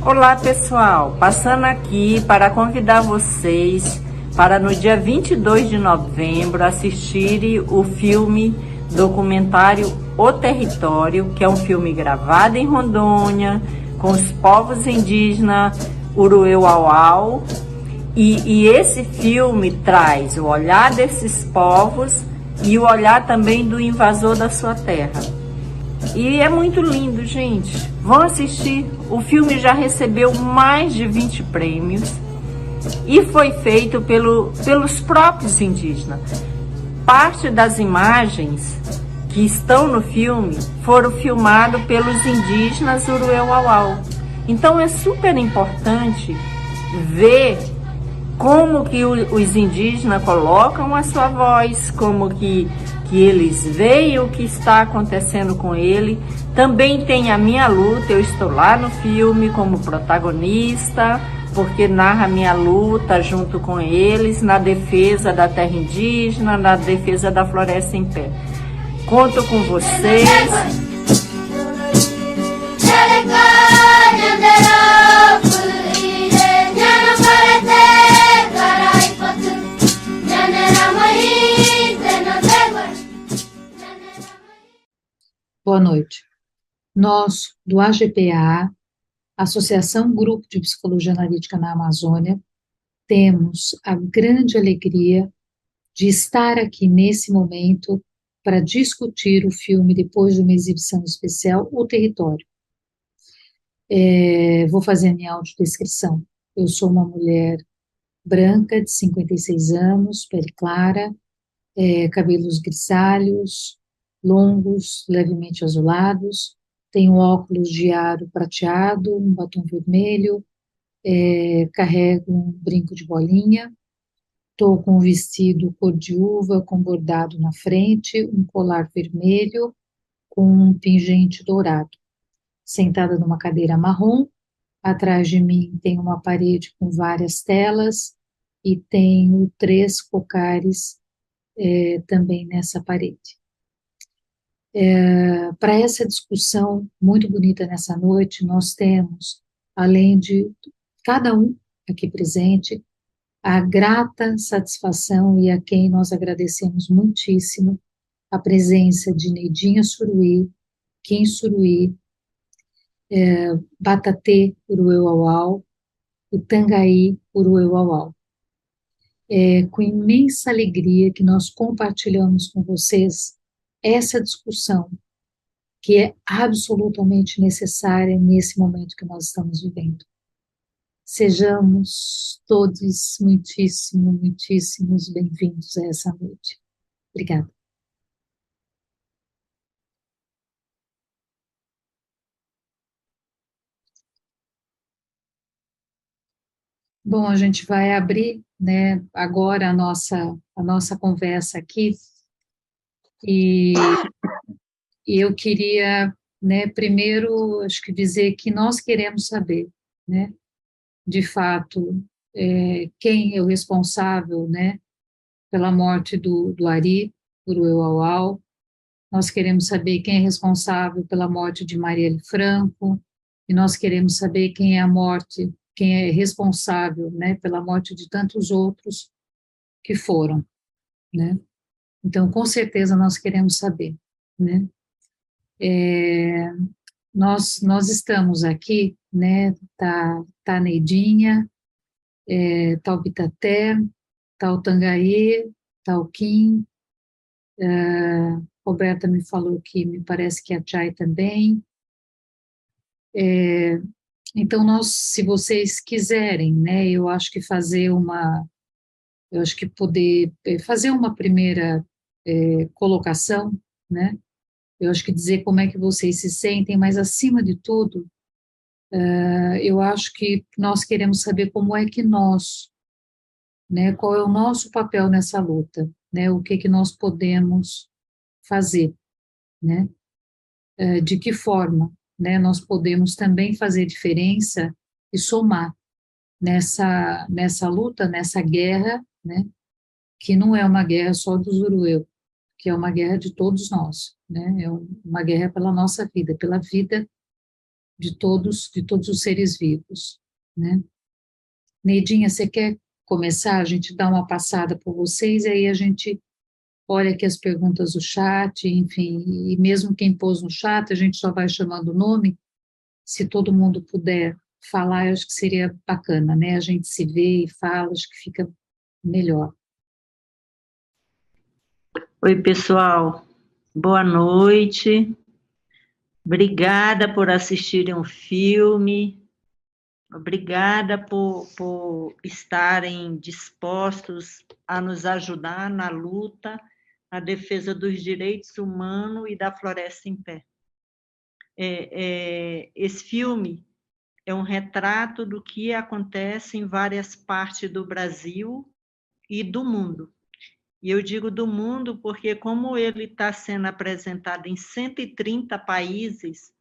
Olá pessoal, passando aqui para convidar vocês para no dia 22 de novembro assistirem o filme documentário O Território, que é um filme gravado em Rondônia, com os povos indígenas Urueu-Auau, e esse filme traz o olhar desses povos e o olhar também do invasor da sua terra. E é muito lindo, gente. Vão assistir. O filme já recebeu mais de 20 prêmios e foi feito pelos próprios indígenas. Parte das imagens que estão no filme foram filmadas pelos indígenas Urueu-Auau. Então é super importante ver como que os indígenas colocam a sua voz, como que eles veem o que está acontecendo com ele. Também tem a minha luta, eu estou lá no filme como protagonista, porque narra a minha luta junto com eles, na defesa da terra indígena, na defesa da floresta em pé. Conto com vocês. Boa noite. Nós, do AGPA, Associação Grupo de Psicologia Analítica na Amazônia, temos a grande alegria de estar aqui nesse momento para discutir o filme depois de uma exibição especial, O Território. Vou fazer a minha audiodescrição. Eu sou uma mulher branca, de 56 anos, pele clara, cabelos grisalhos, longos, levemente azulados, tenho óculos de aro prateado, um batom vermelho, carrego um brinco de bolinha, estou com um vestido cor de uva com bordado na frente, um colar vermelho com um pingente dourado. Sentada numa cadeira marrom, atrás de mim tem uma parede com várias telas e tenho 3 cocares também nessa parede. Para essa discussão muito bonita nessa noite, nós temos, além de cada um aqui presente, a grata satisfação e a quem nós agradecemos muitíssimo a presença de Neidinha Suruí, Kim Suruí, Batatê Urueu-Auau e Tangaí Urueu-Auau. É com imensa alegria que nós compartilhamos com vocês essa discussão que é absolutamente necessária nesse momento que nós estamos vivendo. Sejamos todos muitíssimos bem-vindos a essa noite. Obrigada. Bom, a gente vai abrir, né, agora a nossa conversa aqui e eu queria, né, primeiro, acho que dizer que nós queremos saber, né, de fato, quem é o responsável, né, pela morte do Ari Urueu-Auau. Nós queremos saber quem é responsável pela morte de Marielle Franco, e nós queremos saber quem é responsável, né, pela morte de tantos outros que foram, né. Então, com certeza, nós queremos saber, né. Nós estamos aqui, né, tá a Neidinha, tá o Bitaté, tá o Tangaê, tá o Kim, Roberta me falou que me parece que a Chay também. Então, se vocês quiserem, né, eu acho que poder fazer uma primeira colocação, né, eu acho que dizer como é que vocês se sentem, mas acima de tudo, eu acho que nós queremos saber como é que nós, né, qual é o nosso papel nessa luta, né, o que nós podemos fazer, né, de que forma, né, nós podemos também fazer diferença e somar nessa luta, nessa guerra, né, que não é uma guerra só dos Urueu, que é uma guerra de todos nós, né, é uma guerra pela nossa vida, pela vida de todos os seres vivos, né? Neidinha, você quer começar? A gente dá uma passada por vocês, e aí a gente olha aqui as perguntas do chat, enfim, e mesmo quem pôs no chat, a gente só vai chamando o nome. Se todo mundo puder falar, eu acho que seria bacana, né? A gente se vê e fala, acho que fica melhor. Oi, pessoal. Boa noite. Obrigada por assistirem um filme. Obrigada por estarem dispostos a nos ajudar na luta, na defesa dos direitos humanos e da floresta em pé. Esse filme é um retrato do que acontece em várias partes do Brasil e do mundo. E eu digo do mundo porque, como ele está sendo apresentado em 130 países,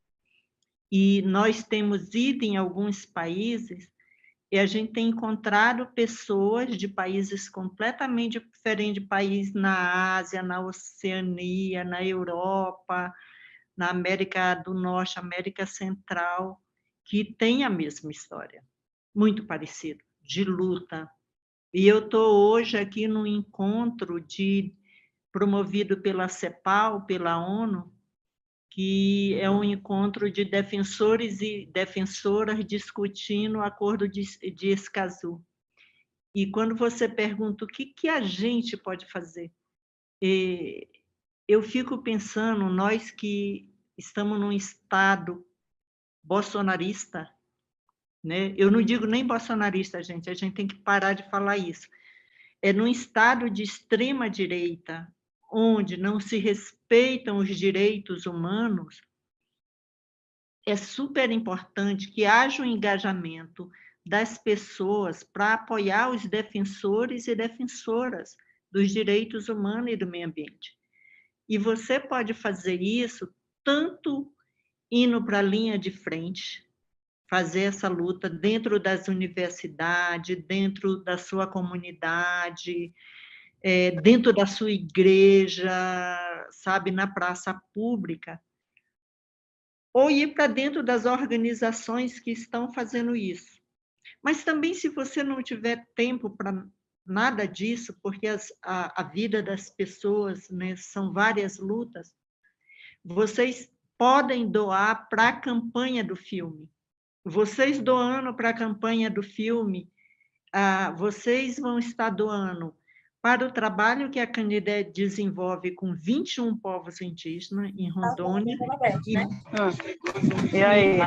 e nós temos ido em alguns países, e a gente tem encontrado pessoas de países completamente diferentes de países na Ásia, na Oceania, na Europa, na América do Norte, América Central, que têm a mesma história, muito parecido, de luta. E eu estou hoje aqui num encontro promovido pela CEPAL, pela ONU, que é um encontro de defensores e defensoras discutindo o acordo de Escazú. E quando você pergunta o que a gente pode fazer, eu fico pensando, nós que estamos num estado bolsonarista, né? Eu não digo nem bolsonarista, gente, a gente tem que parar de falar isso. É num estado de extrema direita, onde não se respeitam os direitos humanos, é super importante que haja um engajamento das pessoas para apoiar os defensores e defensoras dos direitos humanos e do meio ambiente. E você pode fazer isso tanto indo para a linha de frente, fazer essa luta dentro das universidades, dentro da sua comunidade, dentro da sua igreja, sabe, na praça pública, ou ir para dentro das organizações que estão fazendo isso. Mas também, se você não tiver tempo para nada disso, porque a vida das pessoas, né, são várias lutas, vocês podem doar para a campanha do filme. Vocês doando para a campanha do filme, vocês vão estar doando para o trabalho que a Canidé desenvolve com 21 povos indígenas em Rondônia, E aí?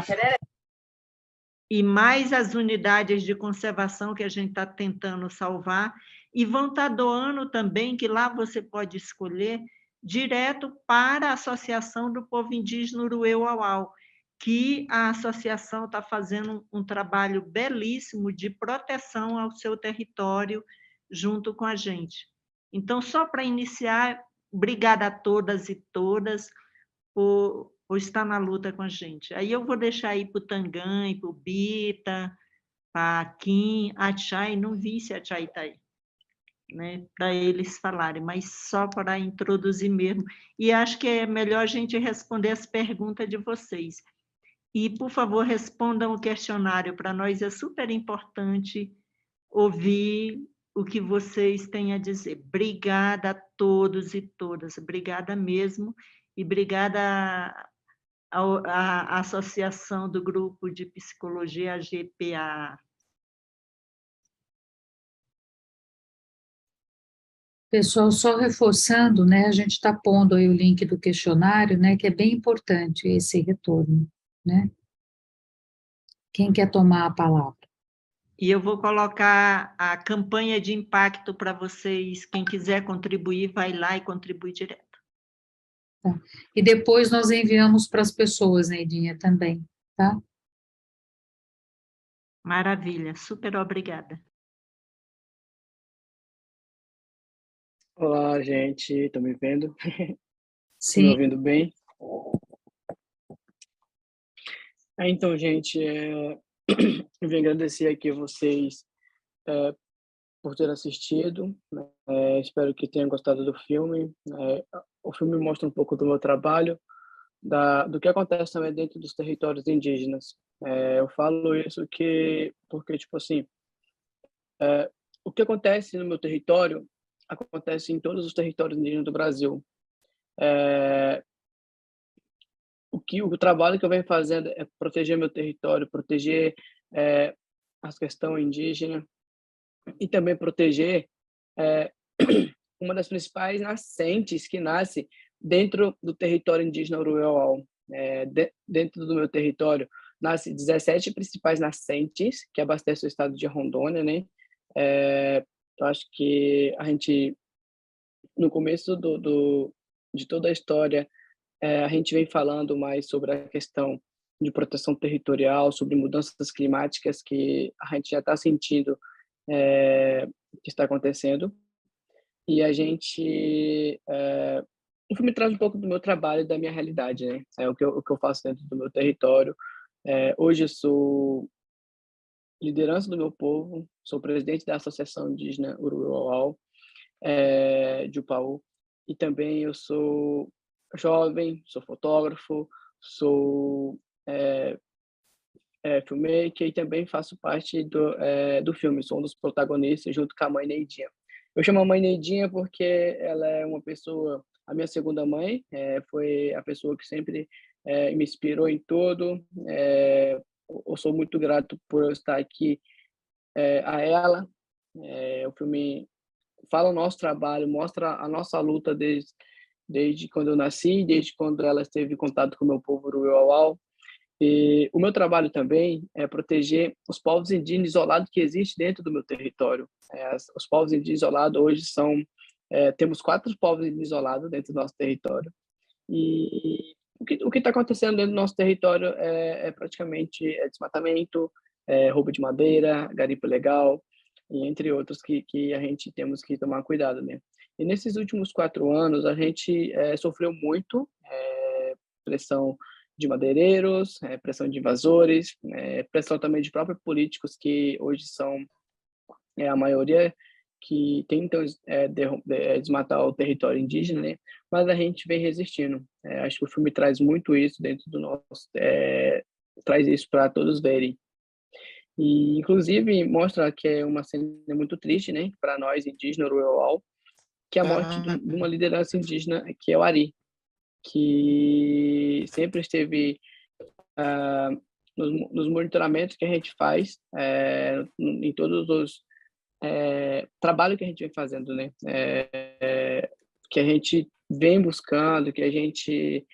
e mais as unidades de conservação que a gente está tentando salvar, e vão estar doando também, que lá você pode escolher, direto para a Associação do Povo Indígena Uruê-Uauau, que a associação está fazendo um trabalho belíssimo de proteção ao seu território junto com a gente. Então, só para iniciar, obrigada a todas e todas por estar na luta com a gente. Aí eu vou deixar aí para o Tangan, para o Bita, para a Kim, a Chay, não vi se a Chay está aí, né, para eles falarem, mas só para introduzir mesmo. E acho que é melhor a gente responder as perguntas de vocês. E, por favor, respondam o questionário, para nós é super importante ouvir o que vocês têm a dizer. Obrigada a todos e todas, obrigada mesmo, e obrigada a Associação do Grupo de Psicologia, a GPA. Pessoal, só reforçando, né, a gente está pondo aí o link do questionário, né, que é bem importante esse retorno, né? Quem quer tomar a palavra? E eu vou colocar a campanha de impacto para vocês, quem quiser contribuir, vai lá e contribui direto. Tá? E depois nós enviamos para as pessoas, Neidinha, também, tá? Maravilha, super obrigada. Olá, gente. Estão me vendo? Estão me Sim, ouvindo bem? Então, gente, eu vim agradecer aqui a vocês por ter assistido. Espero que tenham gostado do filme. O filme mostra um pouco do meu trabalho, do que acontece também dentro dos territórios indígenas. Eu falo isso porque, tipo assim, o que acontece no meu território acontece em todos os territórios indígenas do Brasil. É, o trabalho que eu venho fazendo é proteger meu território, proteger é, as questões indígenas e também proteger é, uma das principais nascentes que nasce dentro do território indígena Uruauau. Dentro do meu território, nasce 17 principais nascentes que abastecem o estado de Rondônia, né? Eu acho que a gente, no começo de toda a história, a gente vem falando mais sobre a questão de proteção territorial, sobre mudanças climáticas que a gente já está sentindo que está acontecendo. E o filme traz um pouco do meu trabalho e da minha realidade, né? O que eu faço dentro do meu território. Hoje eu sou liderança do meu povo, sou presidente da Associação Indígena Uruauau, de Upaú, e também eu sou jovem, sou fotógrafo, sou filmmaker e também faço parte do filme, sou um dos protagonistas junto com a mãe Neidinha. Eu chamo a mãe Neidinha porque ela é uma pessoa, a minha segunda mãe, foi a pessoa que sempre me inspirou em tudo. Eu sou muito grato por eu estar aqui a ela. O filme fala o nosso trabalho, mostra a nossa luta desde quando eu nasci, desde quando ela esteve em contato com o meu povo Uruauau. E o meu trabalho também é proteger os povos indígenas isolados que existem dentro do meu território. Os povos indígenas isolados hoje temos 4 povos indígenas isolados dentro do nosso território. E o que está acontecendo dentro do nosso território é praticamente desmatamento, roubo de madeira, garimpo ilegal, e entre outros que a gente temos que tomar cuidado, né? E nesses últimos 4 anos a gente sofreu muito pressão de madeireiros, pressão de invasores, pressão também de próprios políticos que hoje são a maioria que tentam desmatar o território indígena, né? Mas a gente vem resistindo. Acho que o filme traz muito isso dentro do nosso, traz isso para todos verem. E inclusive mostra que é uma cena muito triste, né, para nós indígenas rural, que é a morte de uma liderança indígena que é o Ari, que sempre esteve nos monitoramentos que a gente faz em todos os trabalho que a gente vem fazendo, né? Que a gente vem buscando, que a gente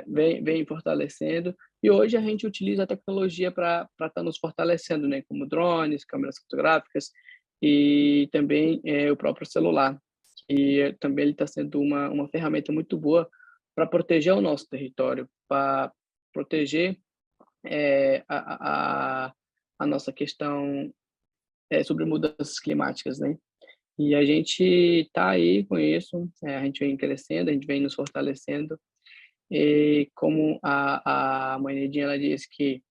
vem fortalecendo. E hoje a gente utiliza a tecnologia para estar nos fortalecendo, né? Como drones, câmeras fotográficas e também o próprio celular. E também ele está sendo uma ferramenta muito boa para proteger o nosso território, para proteger a nossa questão sobre mudanças climáticas, né? E a gente está aí com isso, a gente vem crescendo, a gente vem nos fortalecendo. E como a mãe Nedinha, ela disse que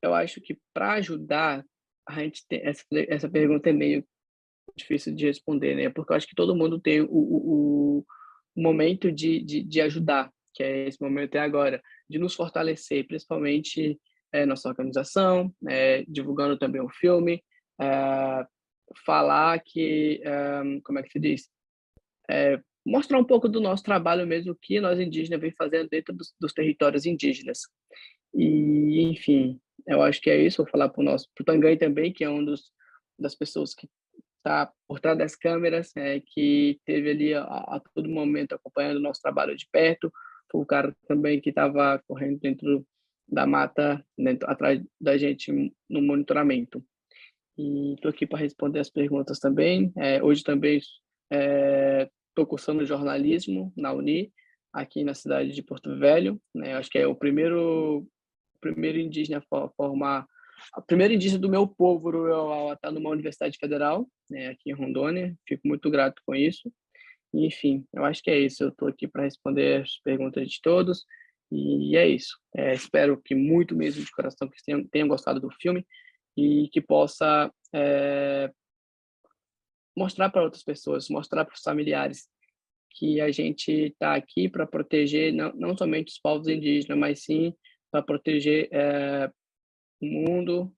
eu acho que para ajudar, a gente tem, essa pergunta é meio difícil de responder, né? Porque eu acho que todo mundo tem o momento de ajudar, que é esse momento agora, de nos fortalecer, principalmente nossa organização, divulgando também o filme, falar como é que se diz? Mostrar um pouco do nosso trabalho mesmo, que nós indígenas vem fazendo dentro dos territórios indígenas. E, enfim, eu acho que é isso. Vou falar para o Tanguy também, que é das pessoas que está por trás das câmeras, que teve ali a todo momento acompanhando o nosso trabalho de perto. Foi o cara também que estava correndo dentro da mata, atrás da gente no monitoramento. E estou aqui para responder as perguntas também. Hoje também estou cursando jornalismo na Uni, aqui na cidade de Porto Velho. Né? Acho que é o primeiro indígena a formar, a primeira indígena do meu povo rural a estar numa universidade federal, né, aqui em Rondônia. Fico muito grato com isso. E, enfim, eu acho que é isso. Eu estou aqui para responder as perguntas de todos. E é isso. Espero que muito mesmo de coração que tenham gostado do filme e que possa mostrar para outras pessoas, mostrar para os familiares que a gente está aqui para proteger não somente os povos indígenas, mas sim para proteger o mundo,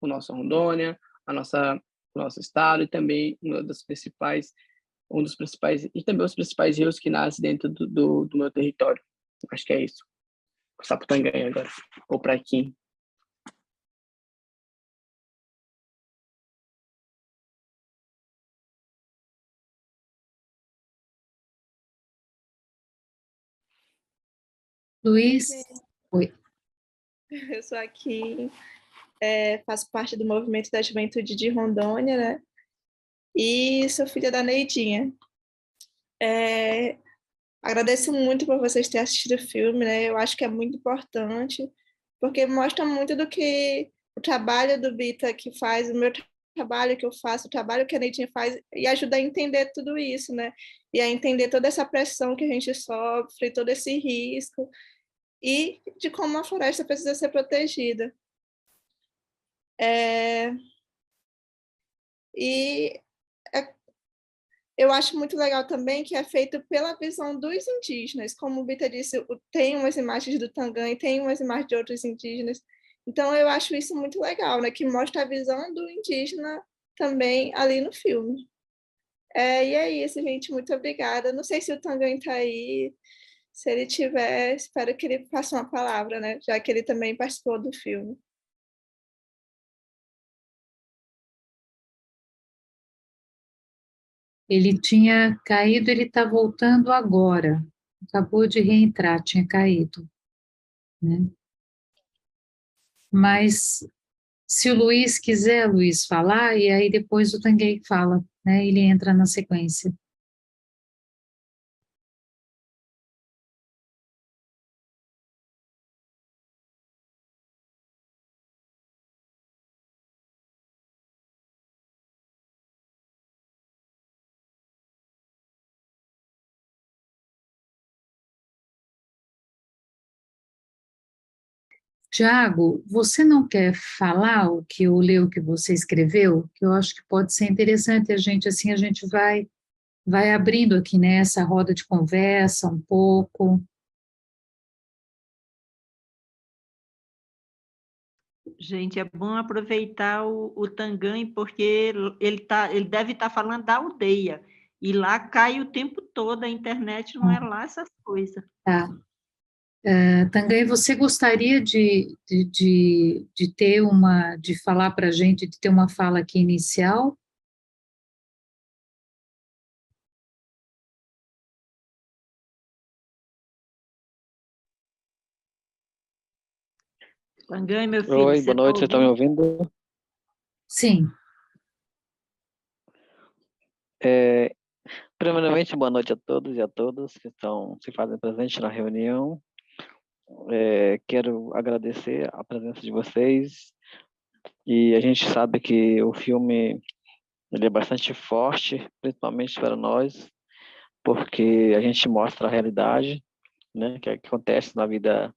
o nosso Rondônia, o nosso estado e também um dos principais e também os principais rios que nascem dentro do meu território. Acho que é isso. O Saputanganha agora, ou para Praquim. Luiz, oi. Eu sou aqui, faço parte do movimento da juventude de Rondônia, né? E sou filha da Neidinha. Agradeço muito por vocês terem assistido o filme, né? Eu acho que é muito importante, porque mostra muito do que o trabalho do Bita que faz, o meu trabalho que eu faço, o trabalho que a Neidinha faz, e ajuda a entender tudo isso, né? E a entender toda essa pressão que a gente sofre, todo esse risco, e de como a floresta precisa ser protegida. E eu acho muito legal também que é feito pela visão dos indígenas. Como o Bita disse, tem umas imagens do Tangan e tem umas imagens de outros indígenas. Então, eu acho isso muito legal, né? Que mostra a visão do indígena também ali no filme. E é isso, gente. Muito obrigada. Não sei se o Tangan está aí. Se ele tiver, espero que ele passe uma palavra, né? Já que ele também participou do filme. Ele tinha caído, ele está voltando agora. Acabou de reentrar, tinha caído, né? Mas se o Luiz quiser, Luiz, falar, e aí depois o Tanguy fala, né? Ele entra na sequência. Tiago, você não quer falar o que eu leio, o que você escreveu? Que eu acho que pode ser interessante a gente, assim, a gente vai abrindo aqui nessa roda de conversa um pouco. Gente, é bom aproveitar o Tangan, porque ele deve estar falando da aldeia, e lá cai o tempo todo, a internet não é lá essas coisas. Tá. Tanguy, você gostaria de ter de falar para a gente, de ter uma fala aqui inicial? Tangan, meu filho, Oi, você boa noite, vocês estão me ouvindo? Sim. Primeiramente, boa noite a todos e a todas que se fazem presente na reunião. Quero agradecer a presença de vocês, e a gente sabe que o filme ele é bastante forte, principalmente para nós, porque a gente mostra a realidade, né, que acontece na vida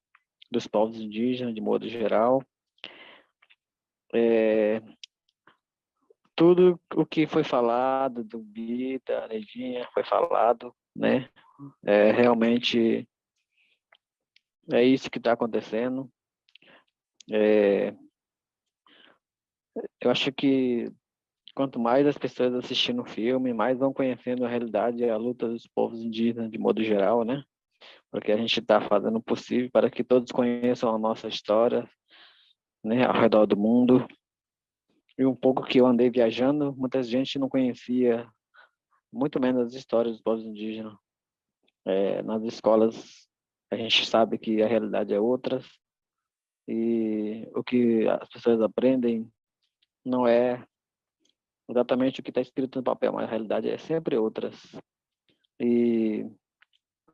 dos povos indígenas, de modo geral. Tudo o que foi falado do Bita, da Neidinha, foi falado, né? Realmente é isso que está acontecendo. Eu acho que quanto mais as pessoas assistindo o filme, mais vão conhecendo a realidade e a luta dos povos indígenas de modo geral, né? Porque a gente está fazendo o possível para que todos conheçam a nossa história, né, ao redor do mundo. E um pouco que eu andei viajando, muita gente não conhecia, muito menos as histórias dos povos indígenas. Nas escolas, a gente sabe que a realidade é outra, e o que as pessoas aprendem não é exatamente o que está escrito no papel, mas a realidade é sempre outras. E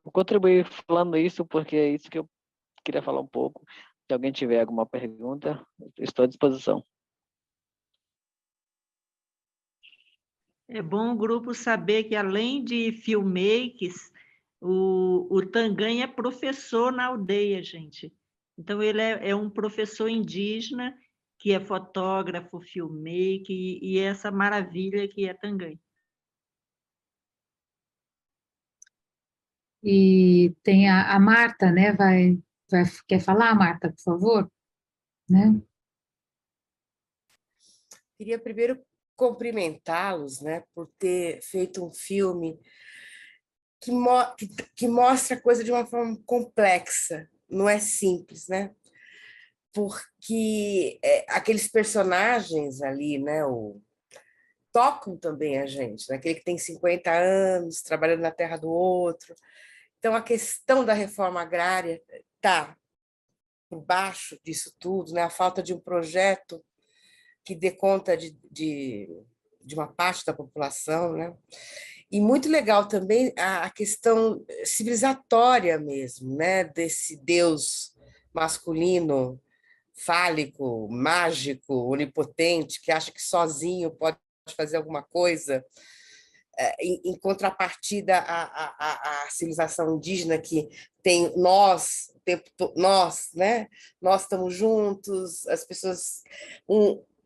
vou contribuir falando isso porque é isso que eu queria falar um pouco. Se alguém tiver alguma pergunta, estou à disposição. É bom o grupo saber que, além de filmmakers, o Tangan é professor na aldeia, gente. Então, ele é um professor indígena que é fotógrafo, filmmaker, e essa maravilha que é Tangan. E tem a Marta, né? Quer falar, Marta, por favor? Né? Queria primeiro cumprimentá-los, né, por ter feito um filme que mostra a coisa de uma forma complexa, não é simples, né? Porque aqueles personagens ali, né, tocam também a gente, né? Aquele que tem 50 anos, trabalhando na terra do outro. Então, a questão da reforma agrária está por baixo disso tudo, né? A falta de um projeto que dê conta de uma parte da população, né? E muito legal também a questão civilizatória mesmo, né? Desse Deus masculino, fálico, mágico, onipotente, que acha que sozinho pode fazer alguma coisa, em contrapartida à civilização indígena que tem nós, o tempo nós, né? Nós estamos juntos, as pessoas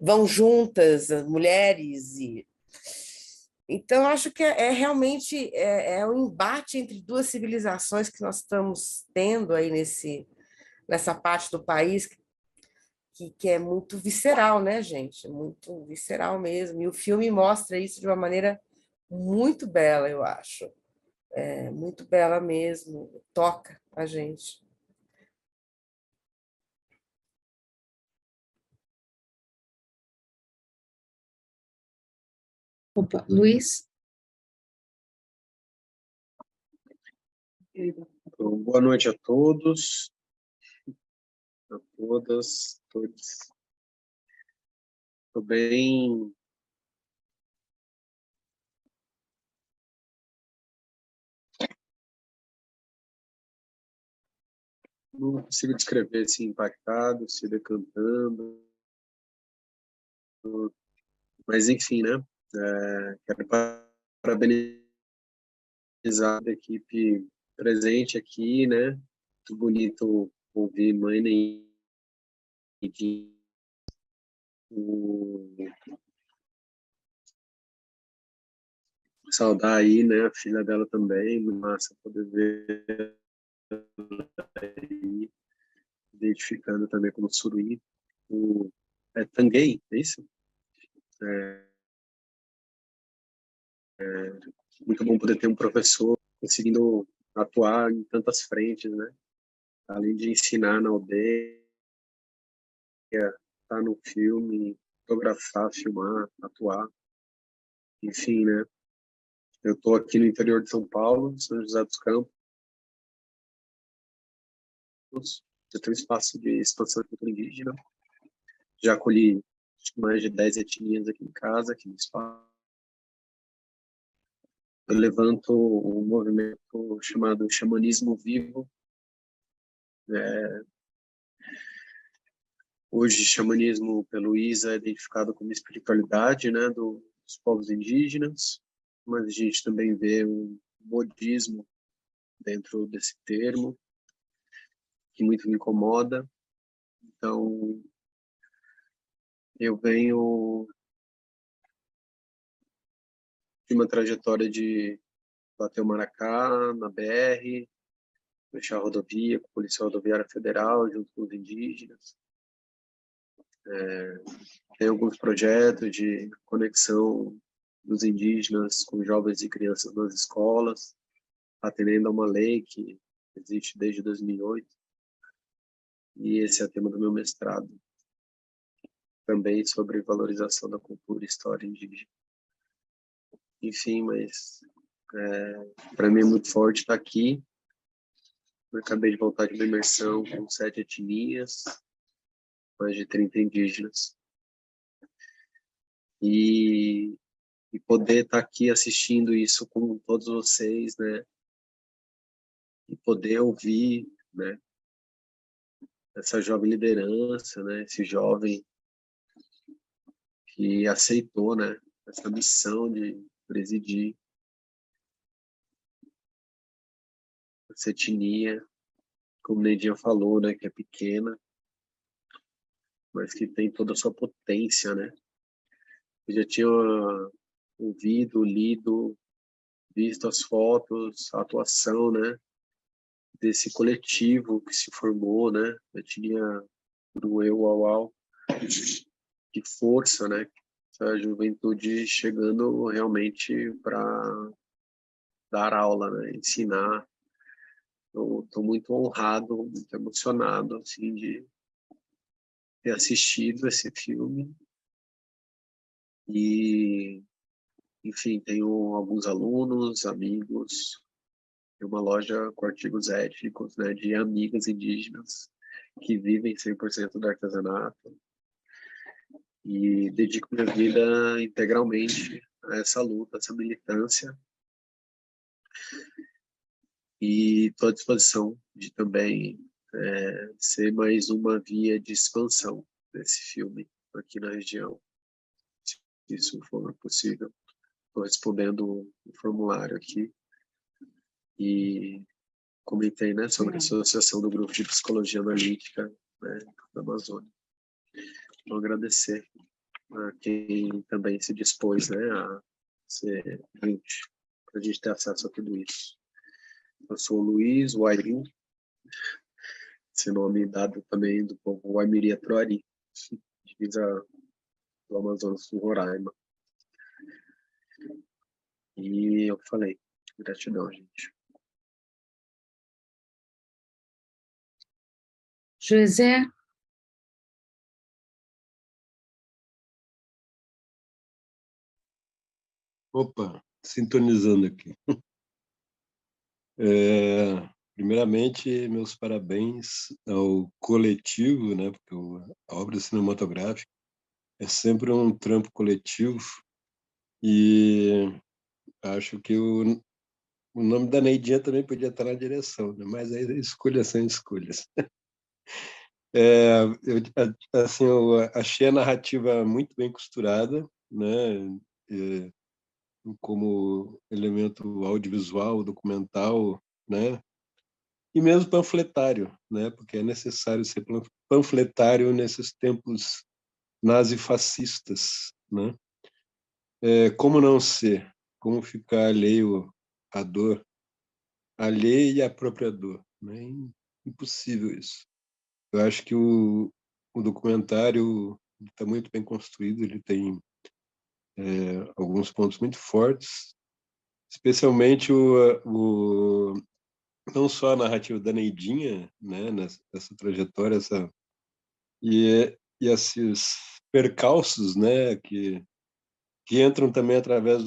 vão juntas, as mulheres e então acho que realmente um embate entre duas civilizações que nós estamos tendo aí nessa parte do país que é muito visceral, né, gente? Muito visceral mesmo. E o filme mostra isso de uma maneira muito bela, eu acho. Muito bela mesmo. Toca a gente. Opa, Luiz? Boa noite a todos, a todas, todos. Estou bem. Não consigo descrever assim, impactado, se decantando, mas enfim, né? Quero parabenizar a equipe presente aqui, né? Muito bonito ouvir mãe e saudar aí, né? A filha dela também, massa poder ver aí, identificando também como Suruí. Tanguém, é isso? Muito bom poder ter um professor conseguindo atuar em tantas frentes, né? Além de ensinar na aldeia, estar no filme, fotografar, filmar, atuar, enfim, né? Eu estou aqui no interior de São Paulo, São José dos Campos. Eu tenho um espaço de expansão de cultura indígena. Já acolhi acho que mais de 10 etnias aqui em casa, aqui no espaço. Eu levanto um movimento chamado Xamanismo Vivo. Hoje, xamanismo pelo ISA é identificado como espiritualidade, né, dos povos indígenas, mas a gente também vê um modismo dentro desse termo, que muito me incomoda. Então, eu venho de uma trajetória de bater o Maracá na BR, fechar a rodovia com a Polícia Rodoviária Federal, junto com os indígenas. Tem alguns projetos de conexão dos indígenas com jovens e crianças nas escolas, atendendo a uma lei que existe desde 2008. E esse é o tema do meu mestrado, também sobre valorização da cultura e história indígena. Enfim, mas para mim é muito forte estar aqui. Eu acabei de voltar de uma imersão com 7 etnias, mais de 30 indígenas. E poder estar aqui assistindo isso com todos vocês, né? E poder ouvir, né? Essa jovem liderança, né? Esse jovem que aceitou, né? Essa missão de presidir essa etnia, como Neidinha falou, né? Que é pequena, mas que tem toda a sua potência, né? Eu já tinha ouvido, lido, visto as fotos, a atuação, né? desse coletivo que se formou, né? Eu tinha do Eu Uau Uau, de força, né? A juventude chegando realmente para dar aula, né? Ensinar. Eu estou muito honrado, muito emocionado, assim, de ter assistido esse filme. E, enfim, tenho alguns alunos, amigos, tem uma loja com artigos étnicos, né, de amigas indígenas que vivem 100% do artesanato. E dedico minha vida integralmente a essa luta, a essa militância. E estou à disposição de também ser mais uma via de expansão desse filme aqui na região, se isso for possível. Estou respondendo o formulário aqui e comentei, né, sobre a associação do grupo de psicologia analítica, né, da Amazônia. Então, agradecer a quem também se dispôs, né, a ser gente, para a gente ter acesso a tudo isso. Eu sou o Luiz Wairin, esse nome dado também do povo Waimiri Troari, divisa do Amazonas com Roraima. E eu falei, gratidão, gente. José, Opa, sintonizando aqui. Primeiramente, meus parabéns ao coletivo, né? Porque a obra cinematográfica é sempre um trampo coletivo e acho que o nome da Neidinha também podia estar na direção, né? Mas aí escolhas são escolhas. Assim, eu achei a narrativa muito bem costurada, né? Como elemento audiovisual, documental, né? E mesmo panfletário, né? Porque é necessário ser panfletário nesses tempos nazifascistas, né? Como não ser? Como ficar alheio à dor, alheio à própria dor, né? Impossível isso. Eu acho que o documentário está muito bem construído, ele tem alguns pontos muito fortes, especialmente não só a narrativa da Neidinha, né, nessa trajetória, e esses percalços, né, que entram também através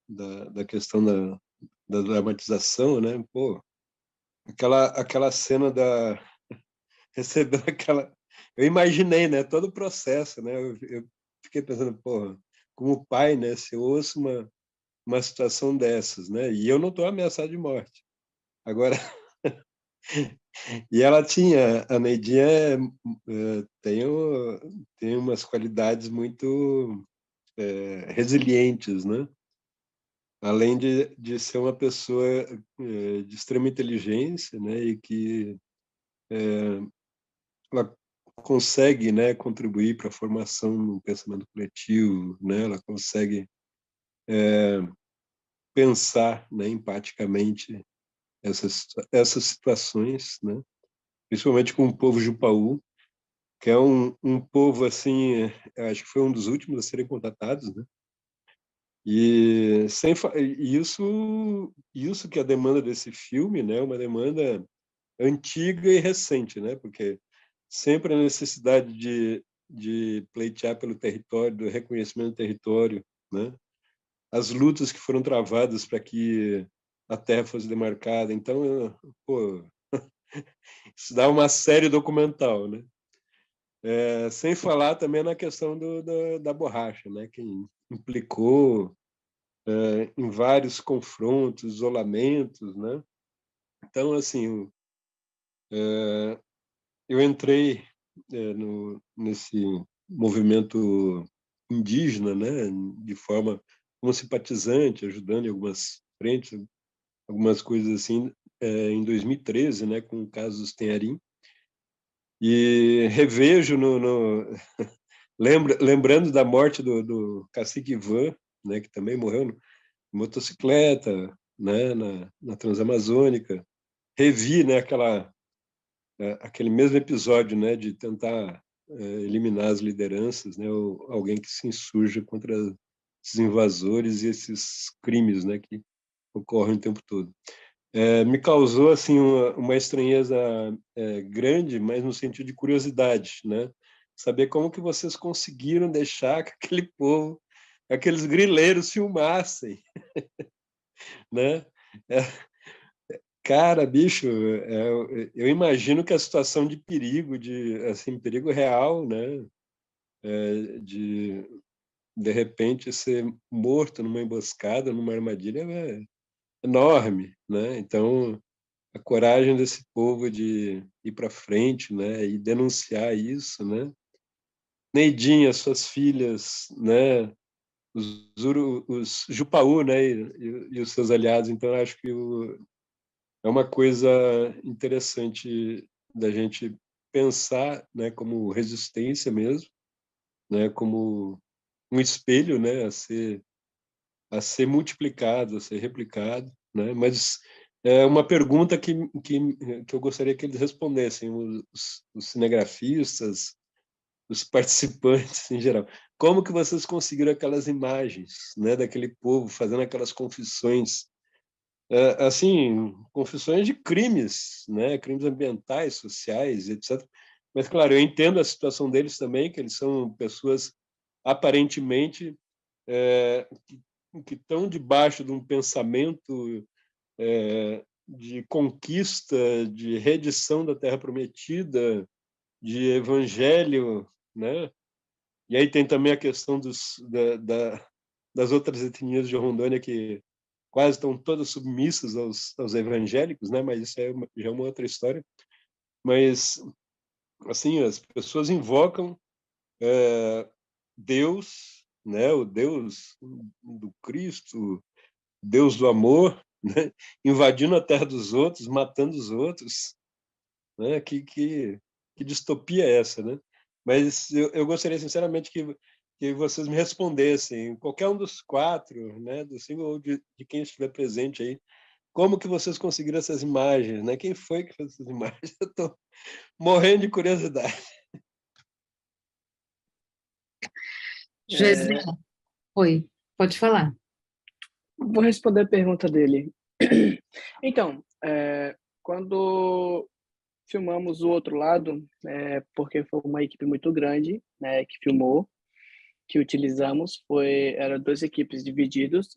da questão da dramatização, né, pô, aquela cena recebendo aquela, eu imaginei, né, todo o processo, né, eu fiquei pensando, pô, como pai, né, se eu ouço uma situação dessas, né, e eu não estou ameaçado de morte. Agora, e ela tinha, a Neidinha tem umas qualidades muito resilientes, né? Além de ser uma pessoa de extrema inteligência, né? E que ela consegue, né, contribuir para a formação do pensamento coletivo, né? Ela consegue pensar, né, empaticamente essas situações, né? Principalmente com o povo Jupaú, que é um povo, assim, acho que foi um dos últimos a serem contatados, né? E isso que é a demanda desse filme, né? Uma demanda antiga e recente, né? Porque sempre a necessidade de pleitear pelo território, do reconhecimento do território, né? As lutas que foram travadas para que a terra fosse demarcada. Então, pô, isso dá uma série documental, né? Sem falar também na questão da borracha, né? Que implicou em vários confrontos, isolamentos, né? Então, assim, eu entrei nesse movimento indígena, né? De forma como simpatizante, ajudando em algumas frentes, algumas coisas assim, em 2013, né? Com o caso dos Tenharim. E revejo lembrando da morte do cacique Ivan, né, que também morreu em motocicleta, né, na Transamazônica. revi, né, aquele mesmo episódio, né, de tentar eliminar as lideranças, né, ou alguém que se insurja contra esses invasores e esses crimes, né, que ocorrem o tempo todo. Me causou assim uma estranheza grande, mas no sentido de curiosidade, né? Saber como que vocês conseguiram deixar que aquele povo, aqueles grileiros filmassem, né? É, cara, bicho, eu imagino que a situação de perigo, de assim, perigo real, né? De repente ser morto numa emboscada, numa armadilha, é enorme, né? Então a coragem desse povo de ir para frente, né, e denunciar isso, né? Neidinha, suas filhas, né, os Jupaú, né, e os seus aliados. Então acho que é uma coisa interessante da gente pensar, né, como resistência mesmo, né, como um espelho, né, a ser multiplicado, a ser replicado, né? Mas é uma pergunta que eu gostaria que eles respondessem, os cinegrafistas, os participantes em geral. Como que vocês conseguiram aquelas imagens, né, daquele povo fazendo aquelas confissões, assim, confissões de crimes, né, crimes ambientais, sociais, etc. Mas, claro, eu entendo a situação deles também, que eles são pessoas aparentemente que estão debaixo de um pensamento de conquista, de redição da Terra Prometida, de evangelho, né? E aí tem também a questão das outras etnias de Rondônia que quase estão todas submissas aos evangélicos, né? Mas isso já é uma outra história. Mas, assim, as pessoas invocam Deus, né? O Deus do Cristo, Deus do amor, né? Invadindo a terra dos outros, matando os outros, né? Que distopia é essa, né? Mas eu gostaria sinceramente que vocês me respondessem, qualquer um dos quatro, né? Do cinco ou de quem estiver presente aí, como que vocês conseguiram essas imagens, né? Quem foi que fez essas imagens? Eu estou morrendo de curiosidade. Gisele, oi, pode falar. Vou responder a pergunta dele. Então, quando filmamos o outro lado, porque foi uma equipe muito grande, né, que filmou, que utilizamos, eram duas equipes divididas.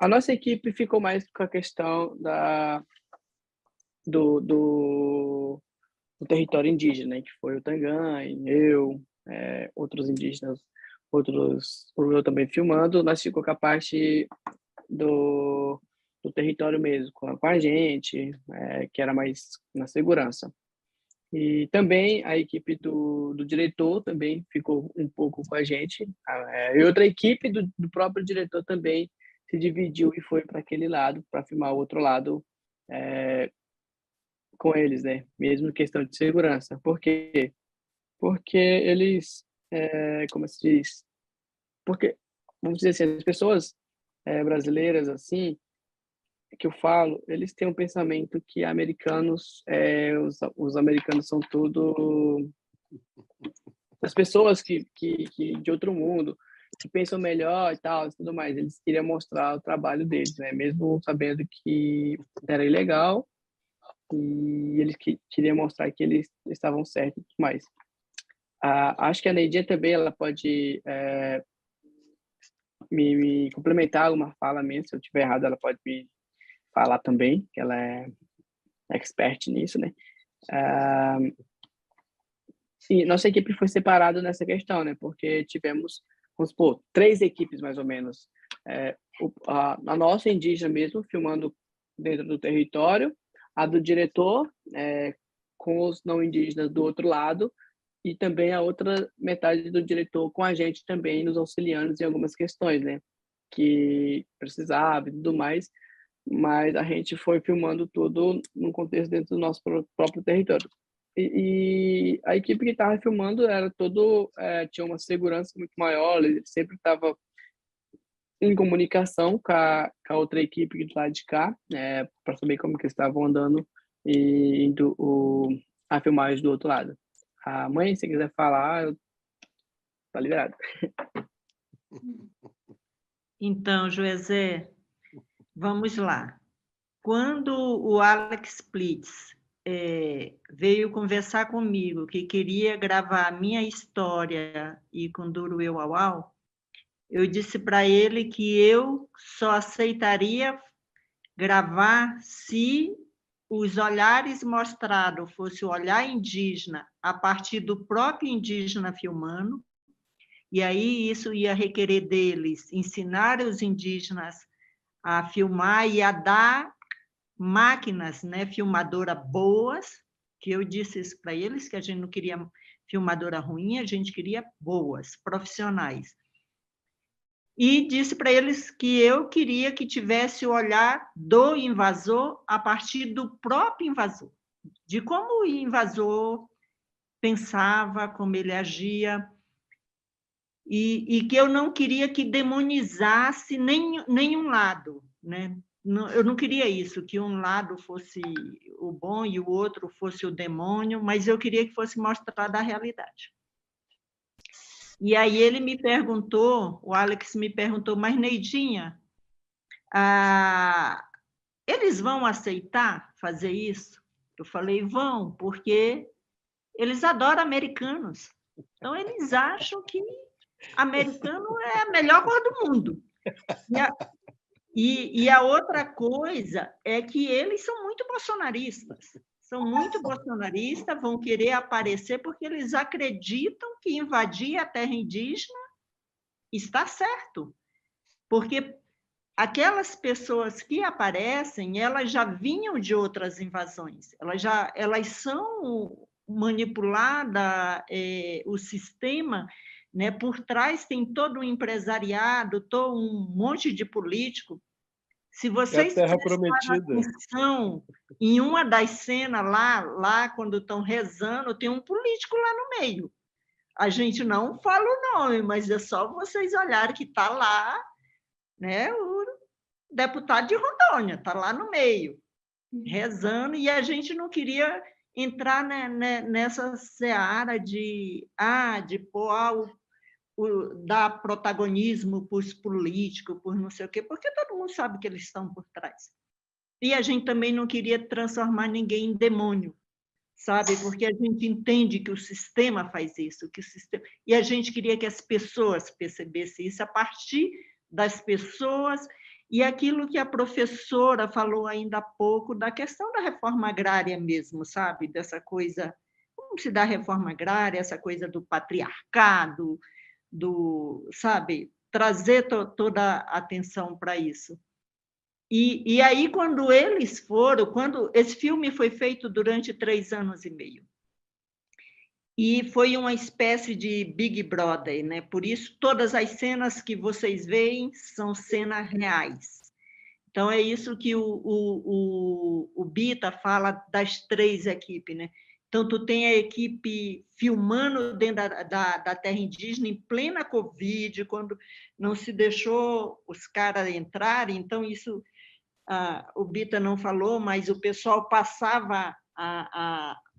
A nossa equipe ficou mais com a questão do território indígena, né, que foi o Tangan, eu, outros indígenas, eu também filmando, nós ficou com a parte do território mesmo, com a gente, que era mais na segurança. E também a equipe do diretor também ficou um pouco com a gente. E outra equipe do próprio diretor também se dividiu e foi para aquele lado, para filmar o outro lado com eles, né? Mesmo questão de segurança. Por quê? Porque eles, como se diz? Porque, vamos dizer assim, as pessoas brasileiras, assim, que eu falo, eles têm um pensamento que americanos, os americanos são tudo as pessoas que de outro mundo, que pensam melhor e tal, e tudo mais. Eles queriam mostrar o trabalho deles, né? Mesmo sabendo que era ilegal, e eles queriam mostrar que eles estavam certos e tudo mais. Acho que a Neidinha também ela pode me complementar alguma fala minha, se eu estiver errado, ela pode me falar também, que ela é expert nisso, né? E nossa equipe foi separada nessa questão, né? Porque tivemos, vamos supor, 3 equipes mais ou menos. A nossa indígena mesmo, filmando dentro do território, a do diretor, com os não indígenas do outro lado, e também a outra metade do diretor com a gente também, nos auxiliando em algumas questões, né? Que precisava e tudo mais, mas a gente foi filmando tudo num contexto dentro do nosso próprio território. E a equipe que estava filmando era tinha uma segurança muito maior, ele sempre estava em comunicação com a outra equipe do lado de cá, para saber como que eles estavam andando e indo a filmagem do outro lado. A mãe, se quiser falar, tá liberado. Então, Joezé, vamos lá. Quando o Alex Plitz veio conversar comigo que queria gravar a minha história e com Duro Eu Au Au, eu disse para ele que eu só aceitaria gravar se os olhares mostrados fosse o olhar indígena a partir do próprio indígena filmando, e aí isso ia requerer deles ensinar os indígenas a filmar e a dar máquinas, né, filmadora boas, que eu disse isso para eles, que a gente não queria filmadora ruim, a gente queria boas, profissionais. E disse para eles que eu queria que tivesse o olhar do invasor a partir do próprio invasor, de como o invasor pensava, como ele agia, e que eu não queria que demonizasse nenhum lado, né? Eu não queria isso, que um lado fosse o bom e o outro fosse o demônio, mas eu queria que fosse mostrada a realidade. E aí ele me perguntou, o Alex me perguntou, mas Neidinha, eles vão aceitar fazer isso? Eu falei, vão, porque eles adoram americanos. Então, eles acham que americano é a melhor cor do mundo. E a outra coisa é que eles são muito bolsonaristas. São muito bolsonaristas, vão querer aparecer porque eles acreditam que invadir a terra indígena está certo. Porque aquelas pessoas que aparecem, elas já vinham de outras invasões. Elas são manipuladas, o sistema, né, por trás tem todo um empresariado, todo um monte de político. Se vocês prestarem atenção em uma das cenas lá quando estão rezando, tem um político lá no meio. A gente não fala o nome, mas é só vocês olharem que está lá, né, o deputado de Rondônia, está lá no meio, rezando, e a gente não queria entrar nessa seara de dar protagonismo para os políticos, por não sei o quê, porque todo mundo sabe que eles estão por trás. E a gente também não queria transformar ninguém em demônio, sabe? Porque a gente entende que o sistema faz isso, e a gente queria que as pessoas percebessem isso a partir das pessoas, e aquilo que a professora falou ainda há pouco, da questão da reforma agrária mesmo, sabe? Dessa coisa, como se dá a reforma agrária, essa coisa do patriarcado, sabe? Trazer toda a atenção para isso. E aí, quando eles foram, esse filme foi feito durante 3 anos e meio, e foi uma espécie de Big Brother, né? Por isso, todas as cenas que vocês veem são cenas reais. Então, é isso que o Bita fala das 3 equipes, né? Então, tu tem a equipe filmando dentro da terra indígena em plena Covid, quando não se deixou os caras entrarem. Então, isso o Bita não falou, mas o pessoal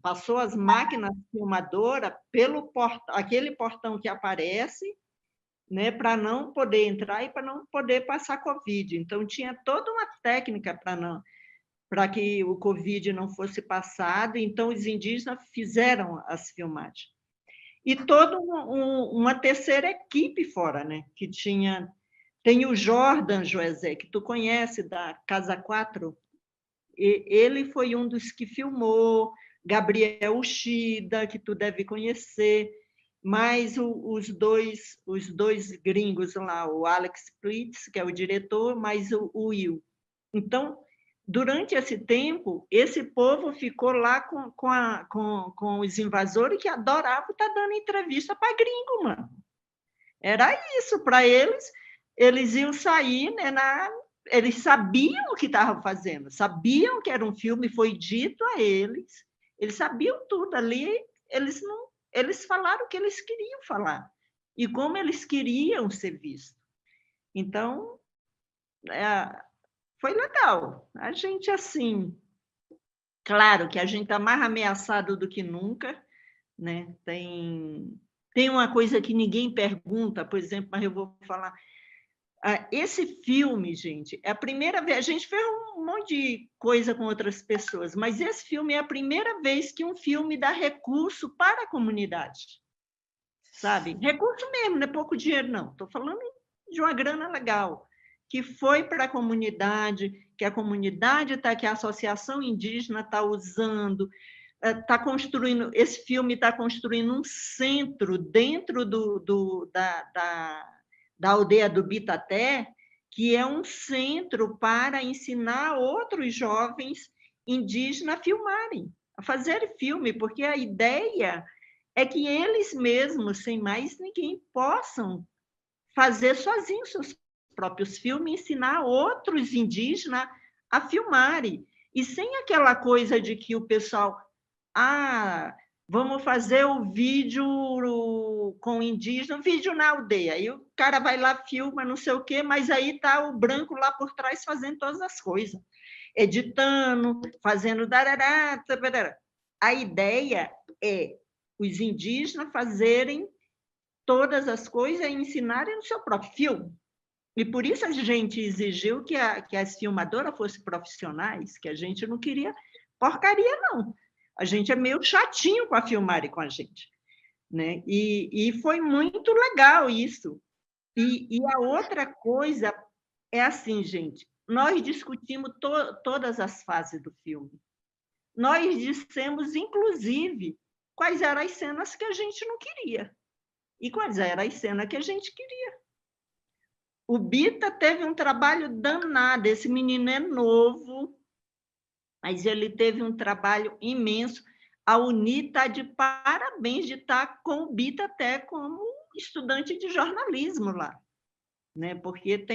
passou as máquinas filmadoras pelo aquele portão que aparece, né, para não poder entrar e para não poder passar Covid. Então, tinha toda uma técnica para que o Covid não fosse passado, então os indígenas fizeram as filmagens. E toda uma terceira equipe fora, né, que tem o Jordan Joezé, que tu conhece, da Casa 4, ele foi um dos que filmou, Gabriel Uchida, que tu deve conhecer, mais os dois gringos lá, o Alex Plitz, que é o diretor, mais o Will. Então, durante esse tempo, esse povo ficou lá com os invasores que adoravam estar dando entrevista para gringo, mano. Era isso, para eles iam sair, né, eles sabiam o que estavam fazendo, sabiam que era um filme, foi dito a eles sabiam tudo ali, eles falaram o que eles queriam falar, e como eles queriam ser vistos. Então, foi legal. A gente, assim, claro que a gente está mais ameaçado do que nunca, né? Tem uma coisa que ninguém pergunta, por exemplo, mas eu vou falar. Esse filme, gente, é a primeira vez. A gente fez um monte de coisa com outras pessoas, mas esse filme é a primeira vez que um filme dá recurso para a comunidade, sabe? Recurso mesmo, não é pouco dinheiro, não. Estou falando de uma grana legal, que foi para a comunidade, que a comunidade está, que a Associação Indígena está usando, está construindo. Esse filme está construindo um centro dentro da aldeia do Bitaté, que é um centro para ensinar outros jovens indígenas a filmarem, a fazerem filme, porque a ideia é que eles mesmos, sem mais ninguém, possam fazer sozinhos seus próprios filmes e ensinar outros indígenas a filmarem. E sem aquela coisa de que o pessoal... vamos fazer o vídeo com indígena, vídeo na aldeia. Aí o cara vai lá, filma, não sei o quê, mas aí está o branco lá por trás fazendo todas as coisas. Editando, fazendo... darará, tabarará. A ideia é os indígenas fazerem todas as coisas e ensinarem no seu próprio filme. E por isso a gente exigiu que as filmadoras fossem profissionais, que a gente não queria porcaria, não. A gente é meio chatinho com a filmagem com a gente, né? E foi muito legal isso. E a outra coisa é assim, gente, nós discutimos todas as fases do filme. Nós dissemos, inclusive, quais eram as cenas que a gente não queria e quais eram as cenas que a gente queria. O Bita teve um trabalho danado, esse menino é novo, mas ele teve um trabalho imenso. A Uni está de parabéns de estar com o Bita até como estudante de jornalismo lá, né? Porque tu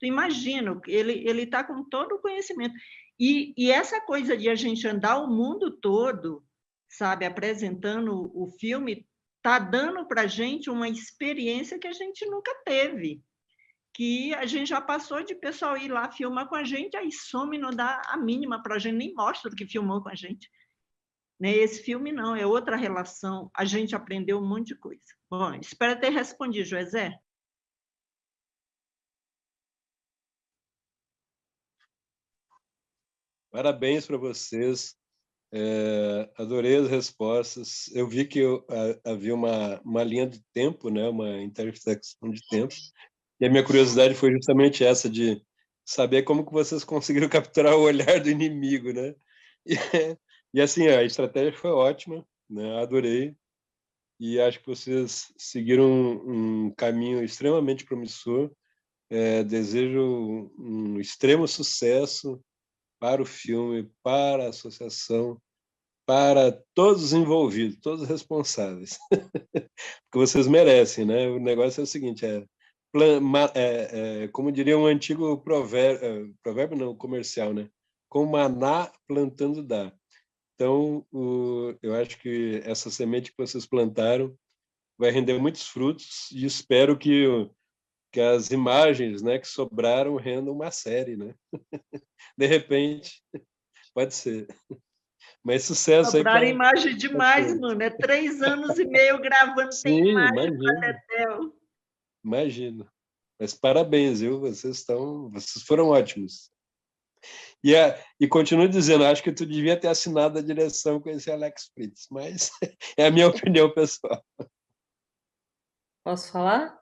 imagina, ele está com todo o conhecimento. E essa coisa de a gente andar o mundo todo, sabe, apresentando o filme, está dando para a gente uma experiência que a gente nunca teve, que a gente já passou de pessoal ir lá filmar com a gente, aí some, não dá a mínima para a gente, nem mostra o que filmou com a gente. Né? Esse filme não, é outra relação, a gente aprendeu um monte de coisa. Bom, espero ter respondido, Joezé. Parabéns para vocês. Adorei as respostas. Eu vi que havia uma linha de tempo, né? Uma intersecção de tempo. E a minha curiosidade foi justamente essa, de saber como que vocês conseguiram capturar o olhar do inimigo, né? E assim, a estratégia foi ótima, né? Adorei. E acho que vocês seguiram um caminho extremamente promissor. Desejo um extremo sucesso para o filme, para a associação, para todos os envolvidos, todos os responsáveis. Porque vocês merecem, né? O negócio é o seguinte, como diria um antigo provérbio não, comercial, né? Com maná plantando dá. Então, eu acho que essa semente que vocês plantaram vai render muitos frutos e espero que as imagens, né, que sobraram rendam uma série, né? De repente, pode ser. Mas sucesso aí Sobraram para... imagem demais, mano. É 3 anos e meio gravando, Sim, tem imagem para imagino. Tetel. Imagino. Mas parabéns, viu? Vocês foram ótimos. E continuo dizendo, acho que tu devia ter assinado a direção com esse Alex Fritz, mas é a minha opinião pessoal. Posso falar?